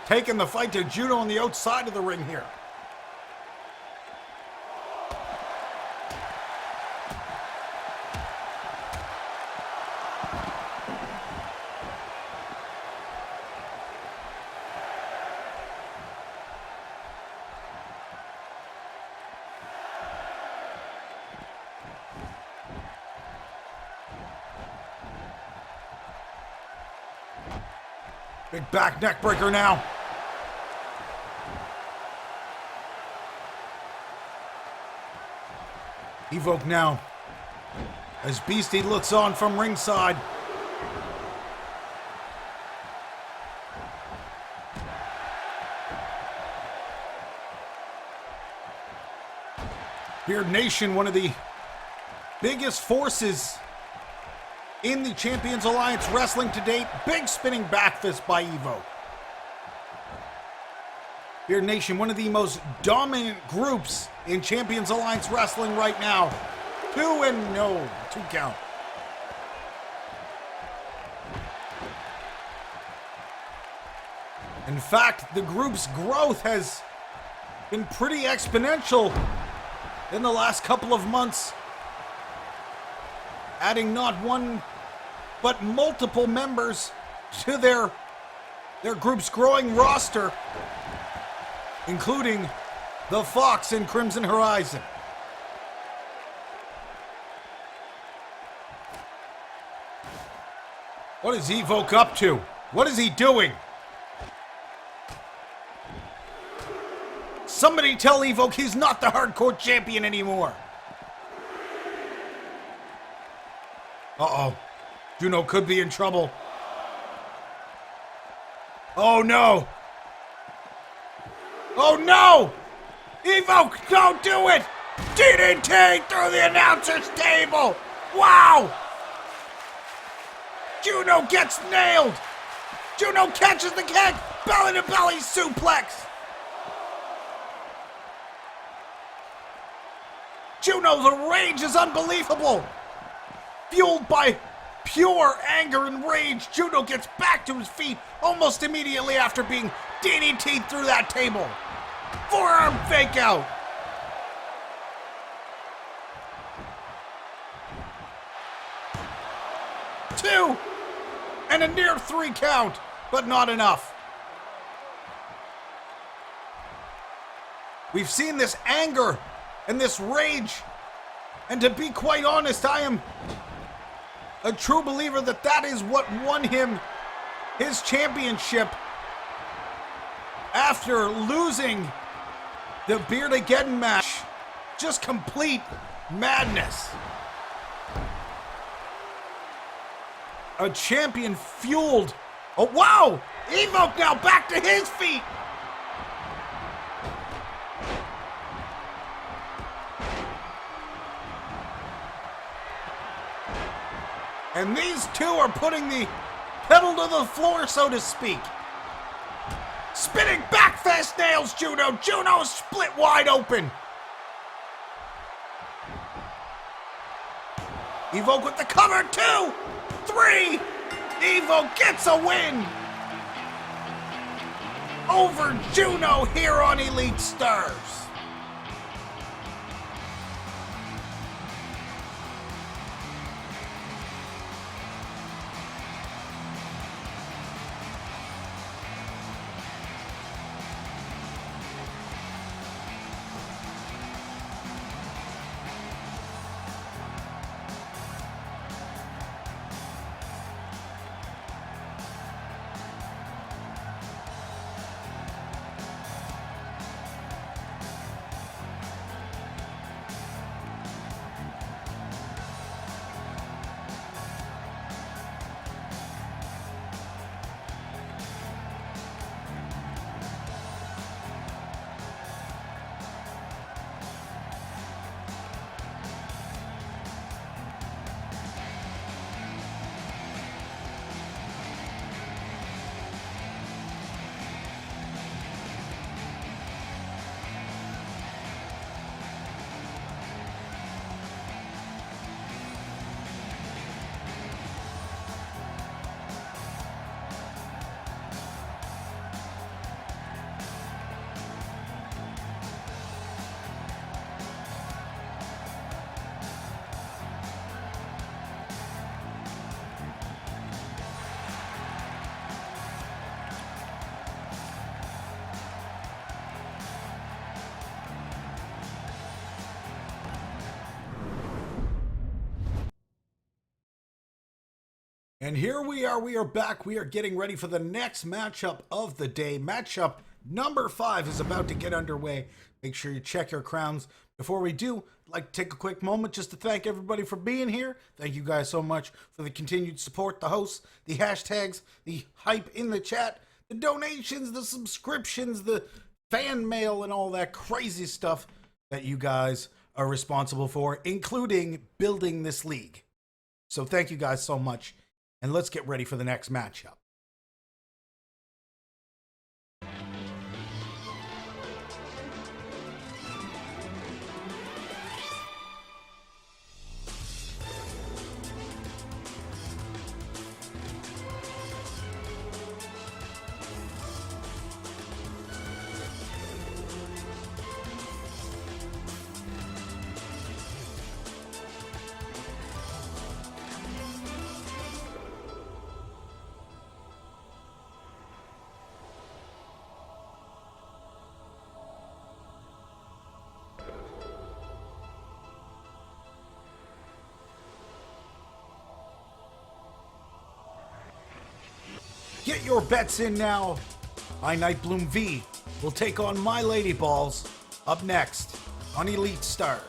taking the fight to Juno on the outside of the ring here. Big back neck breaker now. Evoke now, as Beastie looks on from ringside. Beard Nation, one of the biggest forces in the Champions Alliance Wrestling to date. Big spinning back fist by Evoke. Beard Nation, one of the most dominant groups in Champions Alliance Wrestling right now. 2-0, 2 count. In fact, the group's growth has been pretty exponential in the last couple of months, adding not one but multiple members to their group's growing roster, including the Fox and Crimson Horizon. What is Evoke up to? What is he doing? Somebody tell Evoke he's not the hardcore champion anymore. Uh-oh. Juno could be in trouble. Oh no! Oh no! Evoke, don't do it! DDT through the announcer's table! Wow! Juno gets nailed! Juno catches the kick! Belly to belly suplex! Juno, the rage is unbelievable! Fueled by pure anger and rage, Juno gets back to his feet almost immediately after being DDT'd through that table. Forearm fake out. Two, and a near 3 count, but not enough. We've seen this anger and this rage, and to be quite honest, I am a true believer that that is what won him his championship after losing the Beard Again match. Just complete madness. A champion fueled. Oh, wow! Evoke now back to his feet. And these two are putting the pedal to the floor, so to speak. Spinning back fast nails, Juno. Juno split wide open. Evoke with the cover, 2, 3. Evoke gets a win over Juno here on Elite Stars. And here we are back. We are getting ready for the next matchup of the day. Matchup number 5 is about to get underway. Make sure you check your crowns. Before we do, I'd like to take a quick moment just to thank everybody for being here. Thank you guys so much for the continued support, the hosts, the hashtags, the hype in the chat, the donations, the subscriptions, the fan mail, and all that crazy stuff that you guys are responsible for, including building this league. So thank you guys so much. And let's get ready for the next matchup. Get your bets in now. I Night Bloom V will take on My Lady Balls up next on Elite Stars.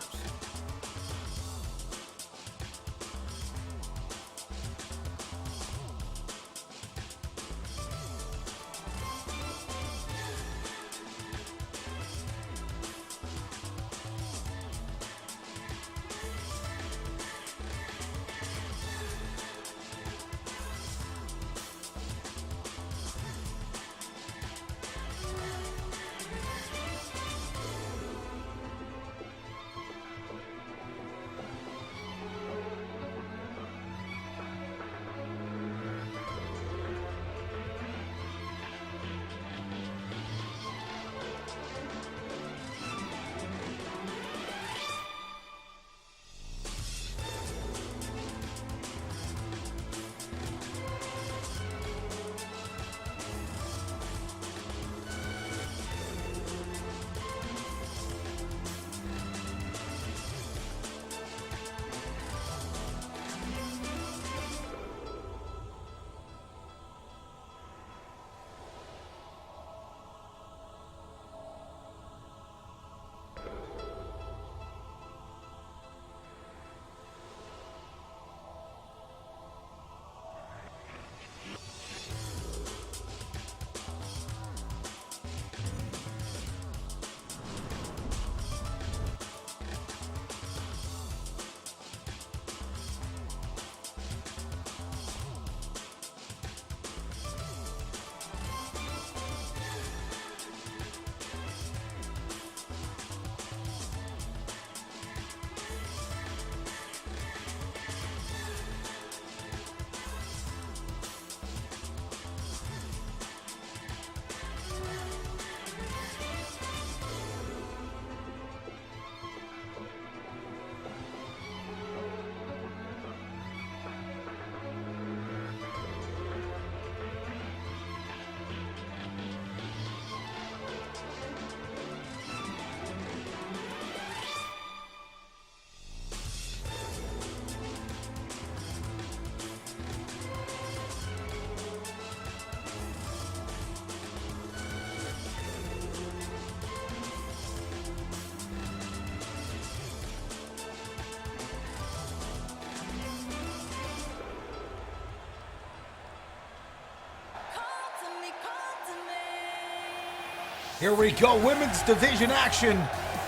Here we go, women's division action.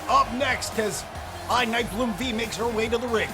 Up next as I Night Bloom V makes her way to the ring.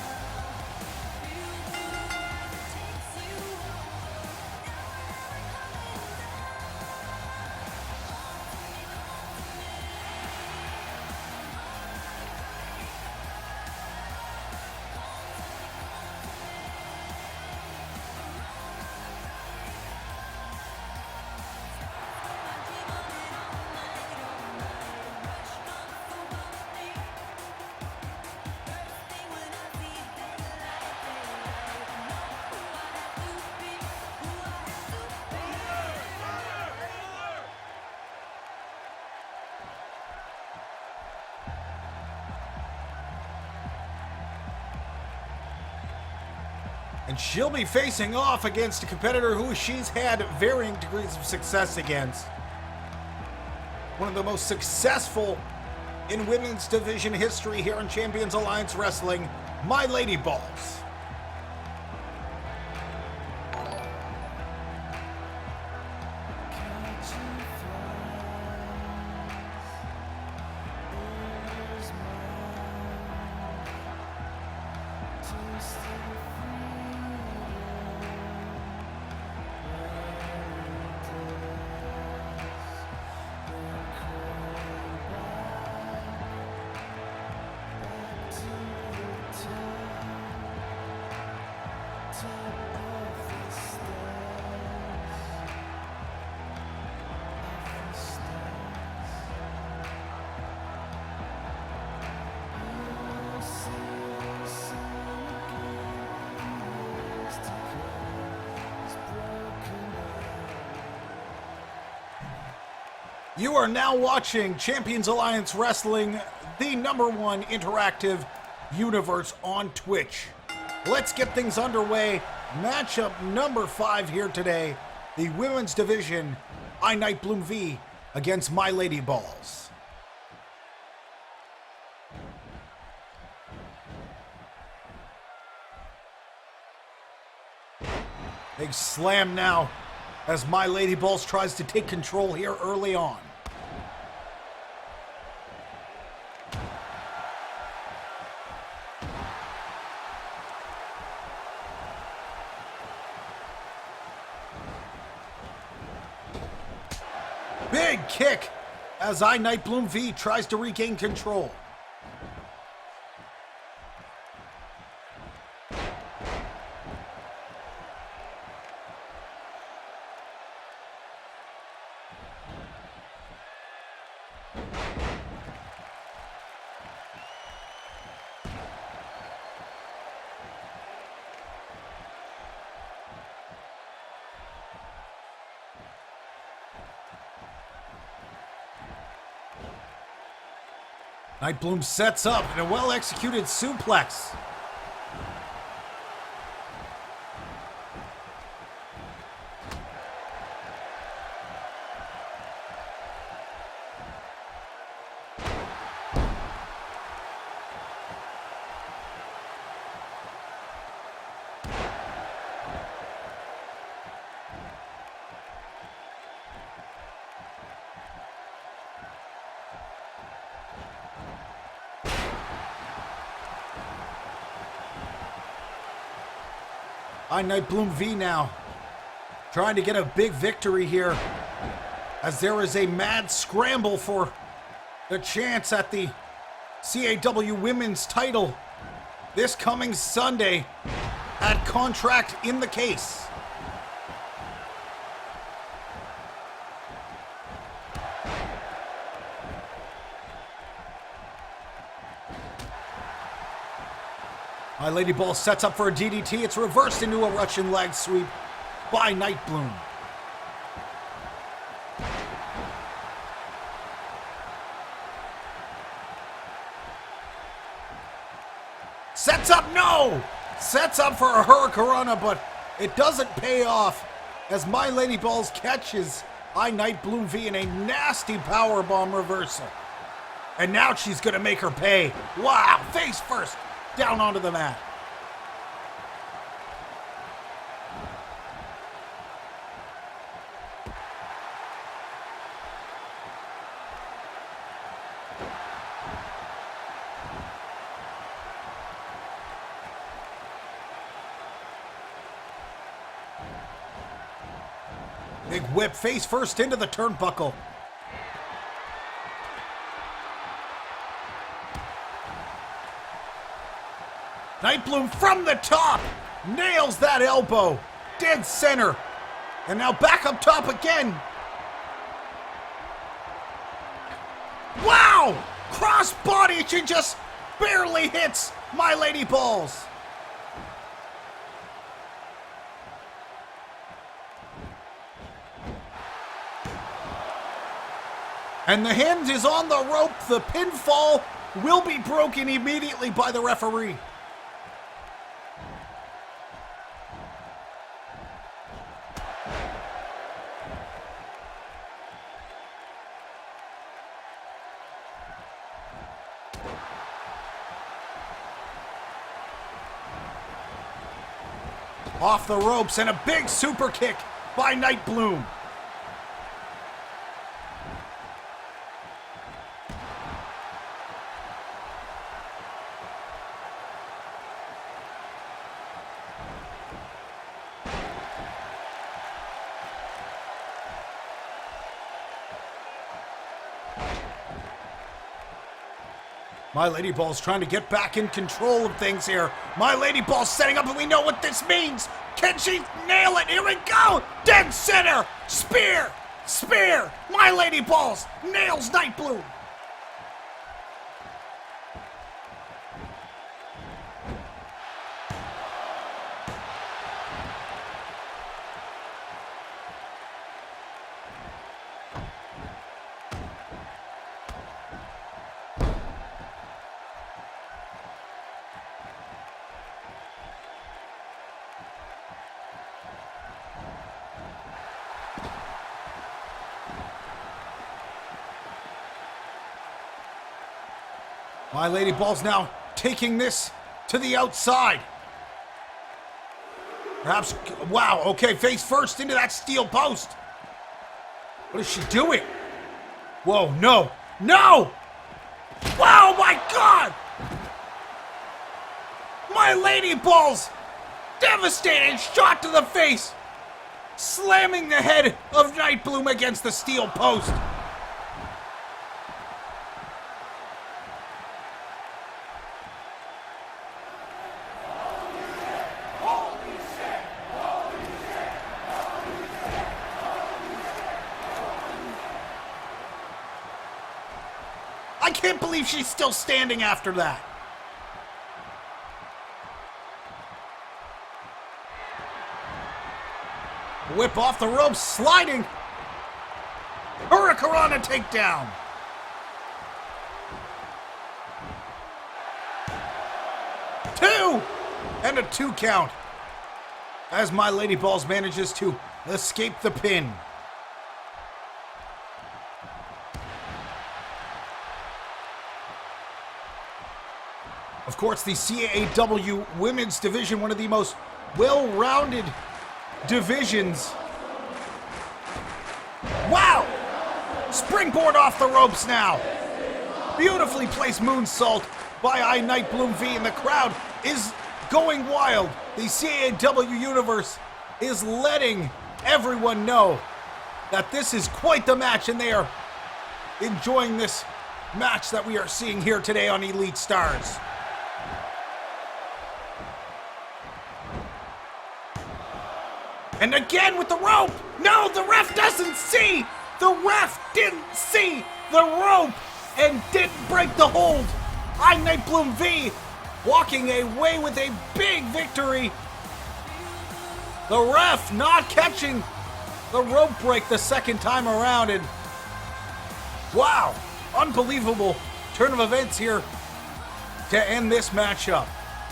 And she'll be facing off against a competitor who she's had varying degrees of success against. One of the most successful in women's division history here in Champions Alliance Wrestling, My Lady Balls. You are now watching Champions Alliance Wrestling, the #1 interactive universe on Twitch. Let's get things underway. Matchup number 5 here today. the women's division, I Night Bloom V against My Lady Balls. Big slam now as My Lady Balls tries to take control here early on. Big kick as I Night Bloom V tries to regain control. Night Bloom sets up in a well-executed suplex. I Night Bloom V now, trying to get a big victory here as there is a mad scramble for the chance at the CAW Women's title this coming Sunday at Contract in the Case. My Lady Ball sets up for a DDT. It's reversed into a Russian leg sweep by Night Bloom. Sets up, no! Sets up for a Hurricanrana, but it doesn't pay off as My Lady Balls catches I Night Bloom V in a nasty powerbomb reversal. And now she's gonna make her pay. Wow, face first. Down onto the mat. Big whip face first into the turnbuckle. Night Bloom from the top, nails that elbow, dead center, and now back up top again. Wow, cross body, she just barely hits My Lady Balls. And the hand is on the rope, the pinfall will be broken immediately by the referee. Off the ropes and a big super kick by Night Bloom. My Lady Ball's trying to get back in control of things here. My Lady Ball's setting up, and we know what this means. Can she nail it? Here we go. Dead center. Spear. Spear. My Lady Balls nails Night Bloom. My Lady Ball's now taking this to the outside. Perhaps, wow, okay, face first into that steel post. What is she doing? Whoa, no, no! Wow, my God! My Lady Ball's devastating shot to the face, slamming the head of Nightbloom against the steel post. I can't believe she's still standing after that. Whip off the ropes, sliding. Hurricanrana takedown. Two! And a 2 count. As My Lady Balls manages to escape the pin. Of course, the CAW Women's Division, one of the most well-rounded divisions. Wow! Springboard off the ropes now. Beautifully placed moonsault by Nightbloom V, and the crowd is going wild. The CAW universe is letting everyone know that this is quite the match, and they are enjoying this match that we are seeing here today on Elite Stars. And again with the rope. No, the ref doesn't see. The ref didn't see the rope and didn't break the hold. Nightbloom V walking away with a big victory. The ref not catching the rope break the second time around. And wow, unbelievable turn of events here to end this matchup.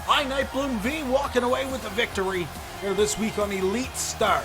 Nightbloom V walking away with the victory here this week on Elite Star.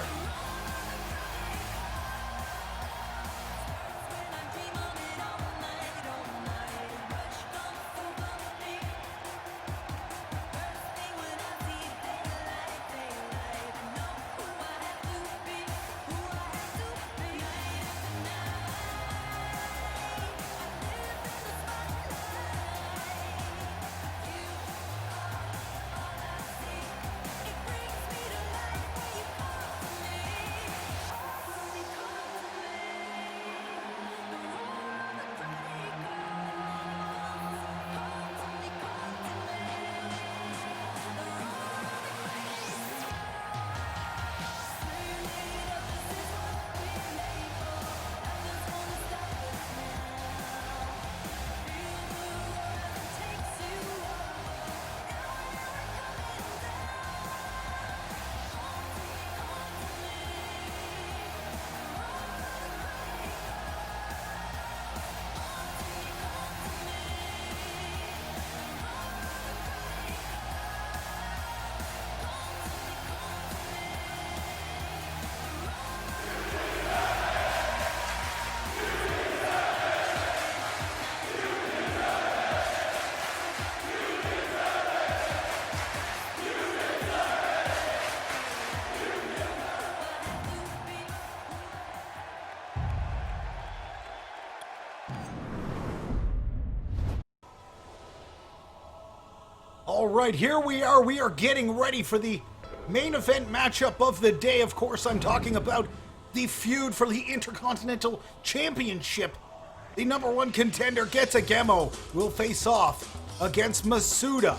All right, here we are. We are getting ready for the main event matchup of the day. Of course, I'm talking about the feud for the Intercontinental Championship. The number one contender, Getsugemo, will face off against Masuda.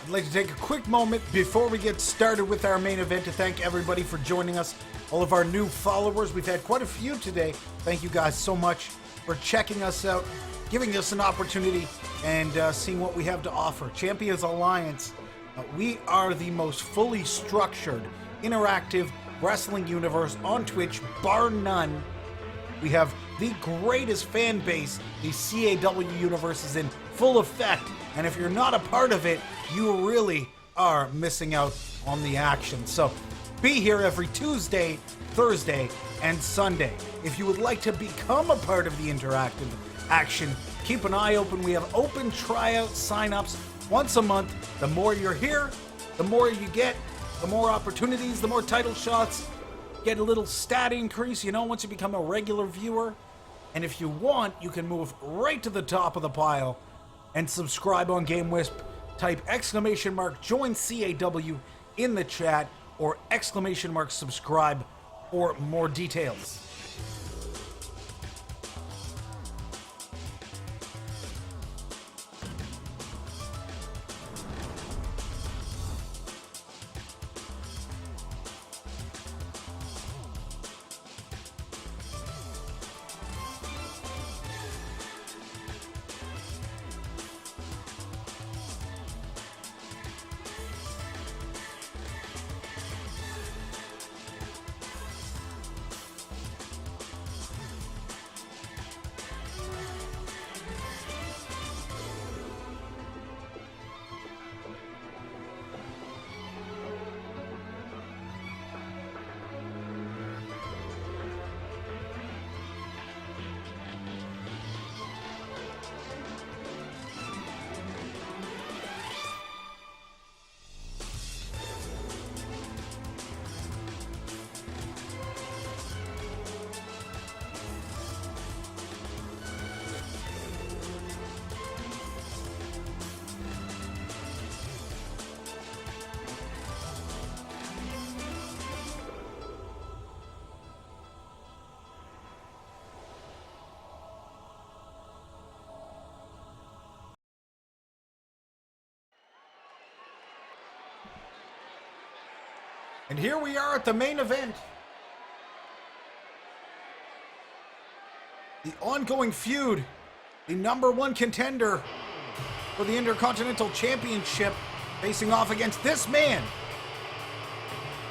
I'd like to take a quick moment before we get started with our main event to thank everybody for joining us. All of our new followers, we've had quite a few today. Thank you guys so much for checking us out, giving us an opportunity, and seeing what we have to offer. Champions Alliance, we are the most fully structured, interactive wrestling universe on Twitch, bar none. We have the greatest fan base. The CAW universe is in full effect, and if you're not a part of it, you really are missing out on the action. So be here every Tuesday, Thursday, and Sunday. If you would like to become a part of the interactive action, keep an eye open. We have open tryout signups once a month. The more you're here, the more you get, the more opportunities, the more title shots. Get a little stat increase, once you become a regular viewer. And if you want, you can move right to the top of the pile and subscribe on GameWisp. Type !join CAW in the chat or !subscribe for more details. And here we are at the main event. The ongoing feud, the number one contender for the Intercontinental Championship, facing off against this man,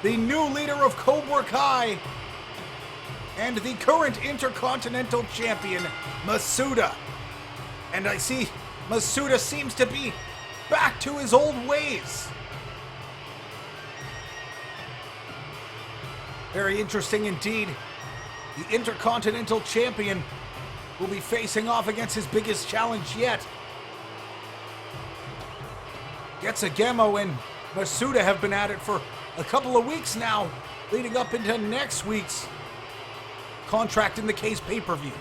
the new leader of Cobra Kai, and the current Intercontinental Champion, Masuda. And I see Masuda seems to be back to his old ways. Very interesting indeed. The Intercontinental Champion will be facing off against his biggest challenge yet. Getsugemo and Masuda have been at it for a couple of weeks now, leading up into next week's Contract in the Case pay-per-view.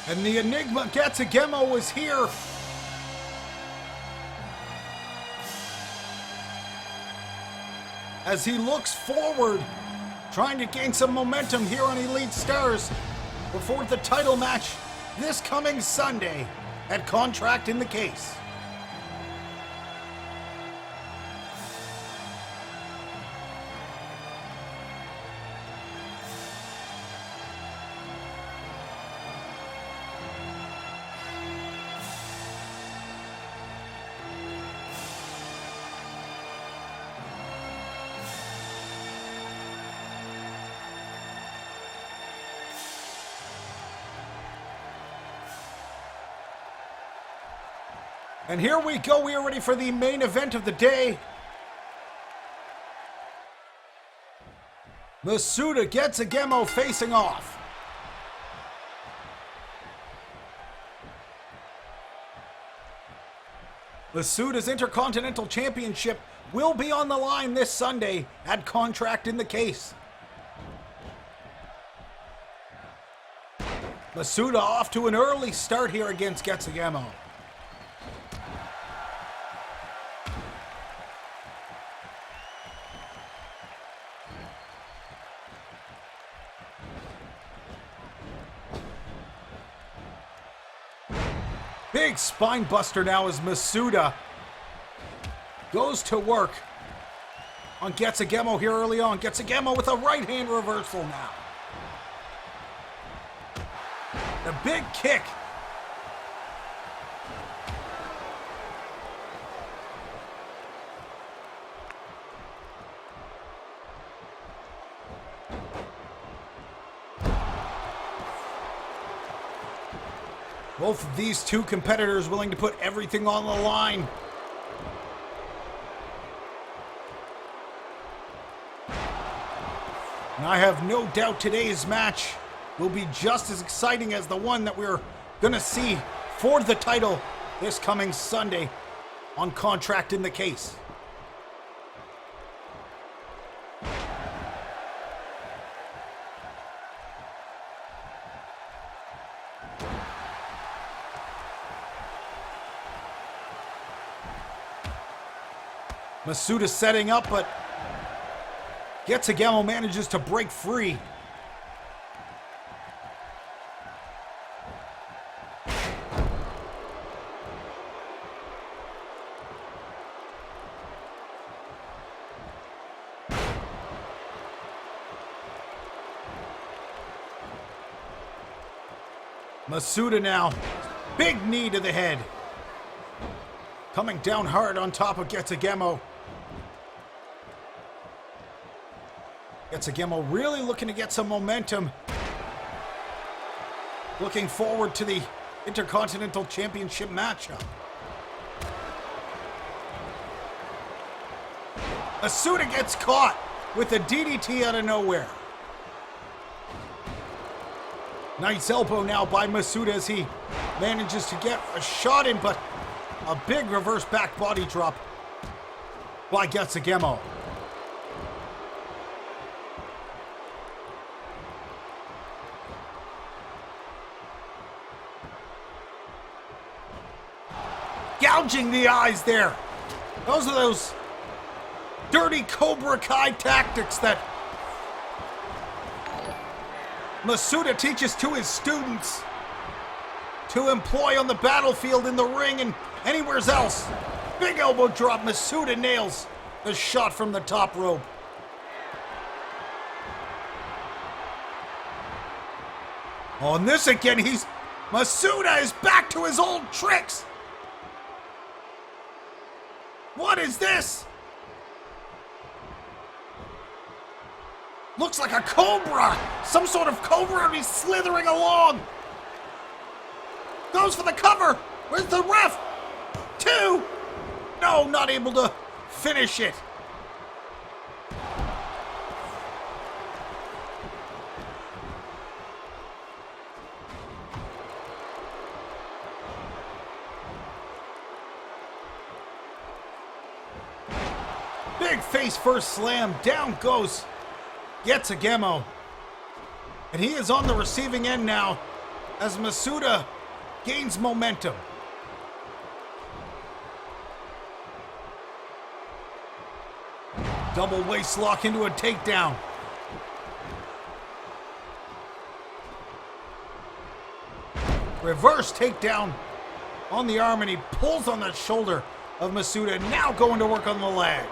And the Enigma Getsugemo is here. As he looks forward, trying to gain some momentum here on Elite Stars. before the title match this coming Sunday at Contract in the Case. And here we go, we are ready for the main event of the day. Masuda Getsugemo facing off. Masuda's Intercontinental Championship will be on the line this Sunday at Contract in the Case. Masuda off to an early start here against Getsugemo. Big spine buster now as Masuda goes to work on Getsugemo here early on. Getsugemo with a right hand reversal now. The big kick. Both of these two competitors willing to put everything on the line. And I have no doubt today's match will be just as exciting as the one that we're gonna see for the title this coming Sunday on Contract in the Case. Masuda setting up, but Getsugemo manages to break free. Masuda now, big knee to the head. Coming down hard on top of Getsugemo. Getsugemo really looking to get some momentum. Looking forward to the Intercontinental Championship matchup. Masuda gets caught with a DDT out of nowhere. Nice elbow now by Masuda as he manages to get a shot in, but a big reverse back body drop by Getsugemo. Gouging the eyes there. Those are those dirty Cobra Kai tactics that Masuda teaches to his students to employ on the battlefield, in the ring, and anywhere else. Big elbow drop. Masuda nails the shot from the top rope. On this again, Masuda is back to his old tricks. What is this? Looks like a cobra. Some sort of cobra, and he's slithering along. Goes for the cover. Where's the ref? 2. No, not able to finish it. Big face first slam. Down goes Getsugemo. And he is on the receiving end now as Masuda gains momentum. Double waist lock into a takedown. Reverse takedown on the arm, and he pulls on the shoulder of Masuda, now going to work on the leg.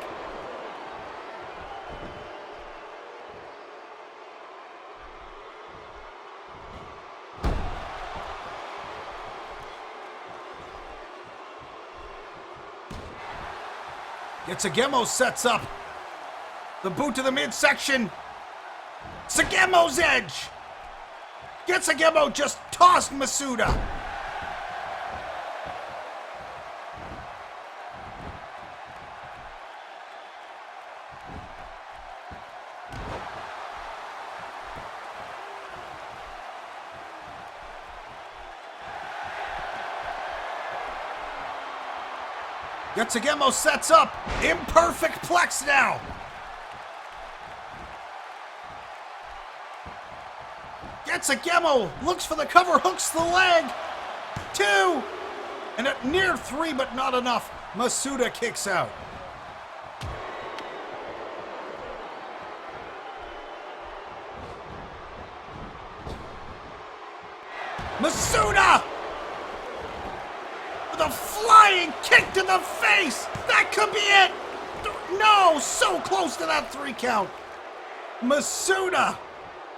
Tsugemo sets up the boot to the midsection. Tsugemo's edge. Tsugemo just tossed Masuda. Tsugemo sets up. Imperfect plex now. Tsugemo looks for the cover, hooks the leg. 2. And at near 3, but not enough. Masuda kicks out. Masuda! With a flying kick to the face! That could be it! No! So close to that 3 count! Masuda!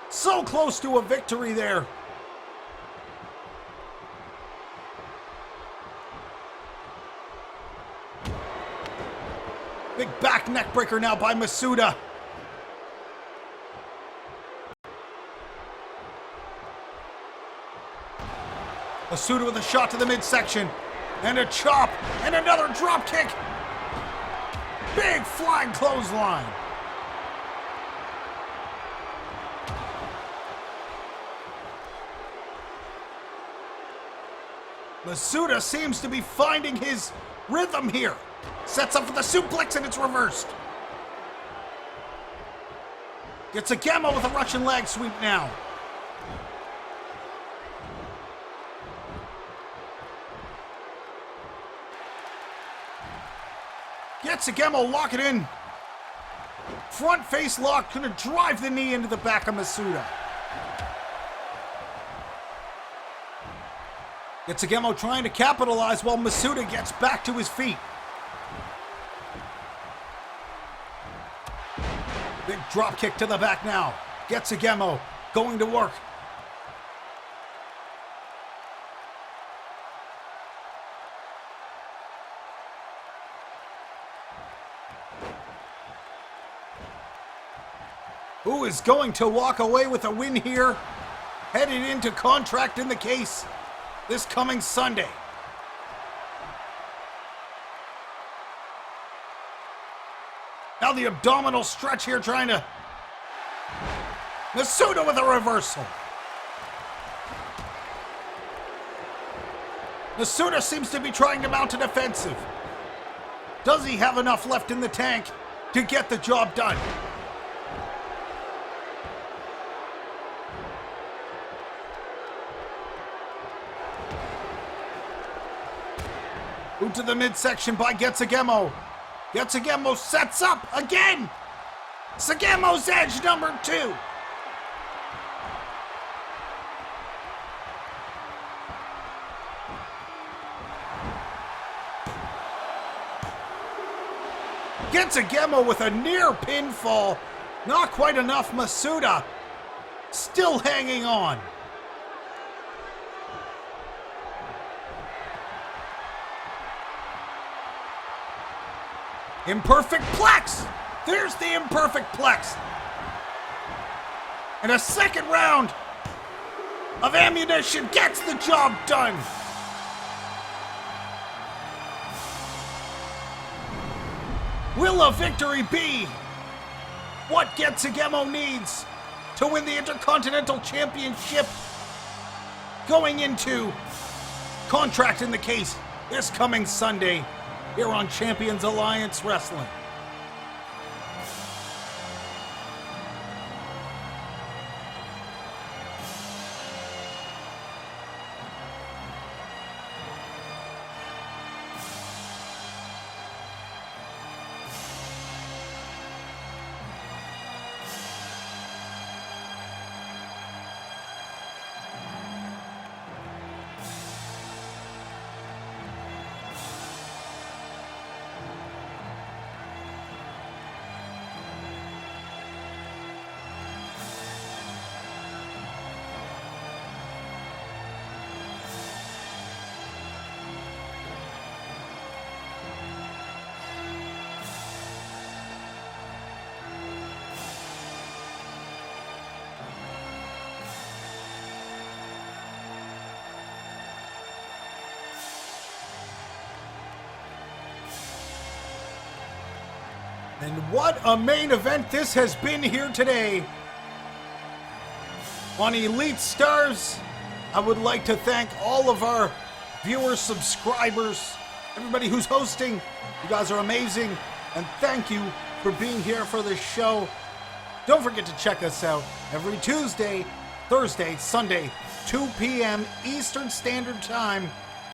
So close to a victory there. Big back neck breaker now by Masuda. Masuda with a shot to the midsection. And a chop, and another drop kick. Big flying clothesline. Masuda seems to be finding his rhythm here. Sets up for the suplex, and it's reversed. Tsugemo with a Russian leg sweep now. Tsugemo lock it in. Front face lock, gonna drive the knee into the back of Masuda. Tsugemo trying to capitalize while Masuda gets back to his feet. Big drop kick to the back now. Tsugemo going to work. Who is going to walk away with a win here? Headed into Contract in the Case this coming Sunday. Now the abdominal stretch here, trying to... Masuda with a reversal. Masuda seems to be trying to mount a defensive. Does he have enough left in the tank to get the job done? Boot to the midsection by Tsugemo. Tsugemo sets up again. Tsugemo's edge number 2. Tsugemo with a near pinfall. Not quite enough. Masuda still hanging on. Imperfect plex! There's the imperfect plex. And a second round of ammunition gets the job done. Will a victory be what Tsugemo needs to win the Intercontinental Championship going into Contract in the Case this coming Sunday here on Champions Alliance Wrestling? And what a main event this has been here today. On Elite Stars, I would like to thank all of our viewers, subscribers, everybody who's hosting. You guys are amazing. And thank you for being here for this show. Don't forget to check us out every Tuesday, Thursday, Sunday, 2 p.m. Eastern Standard Time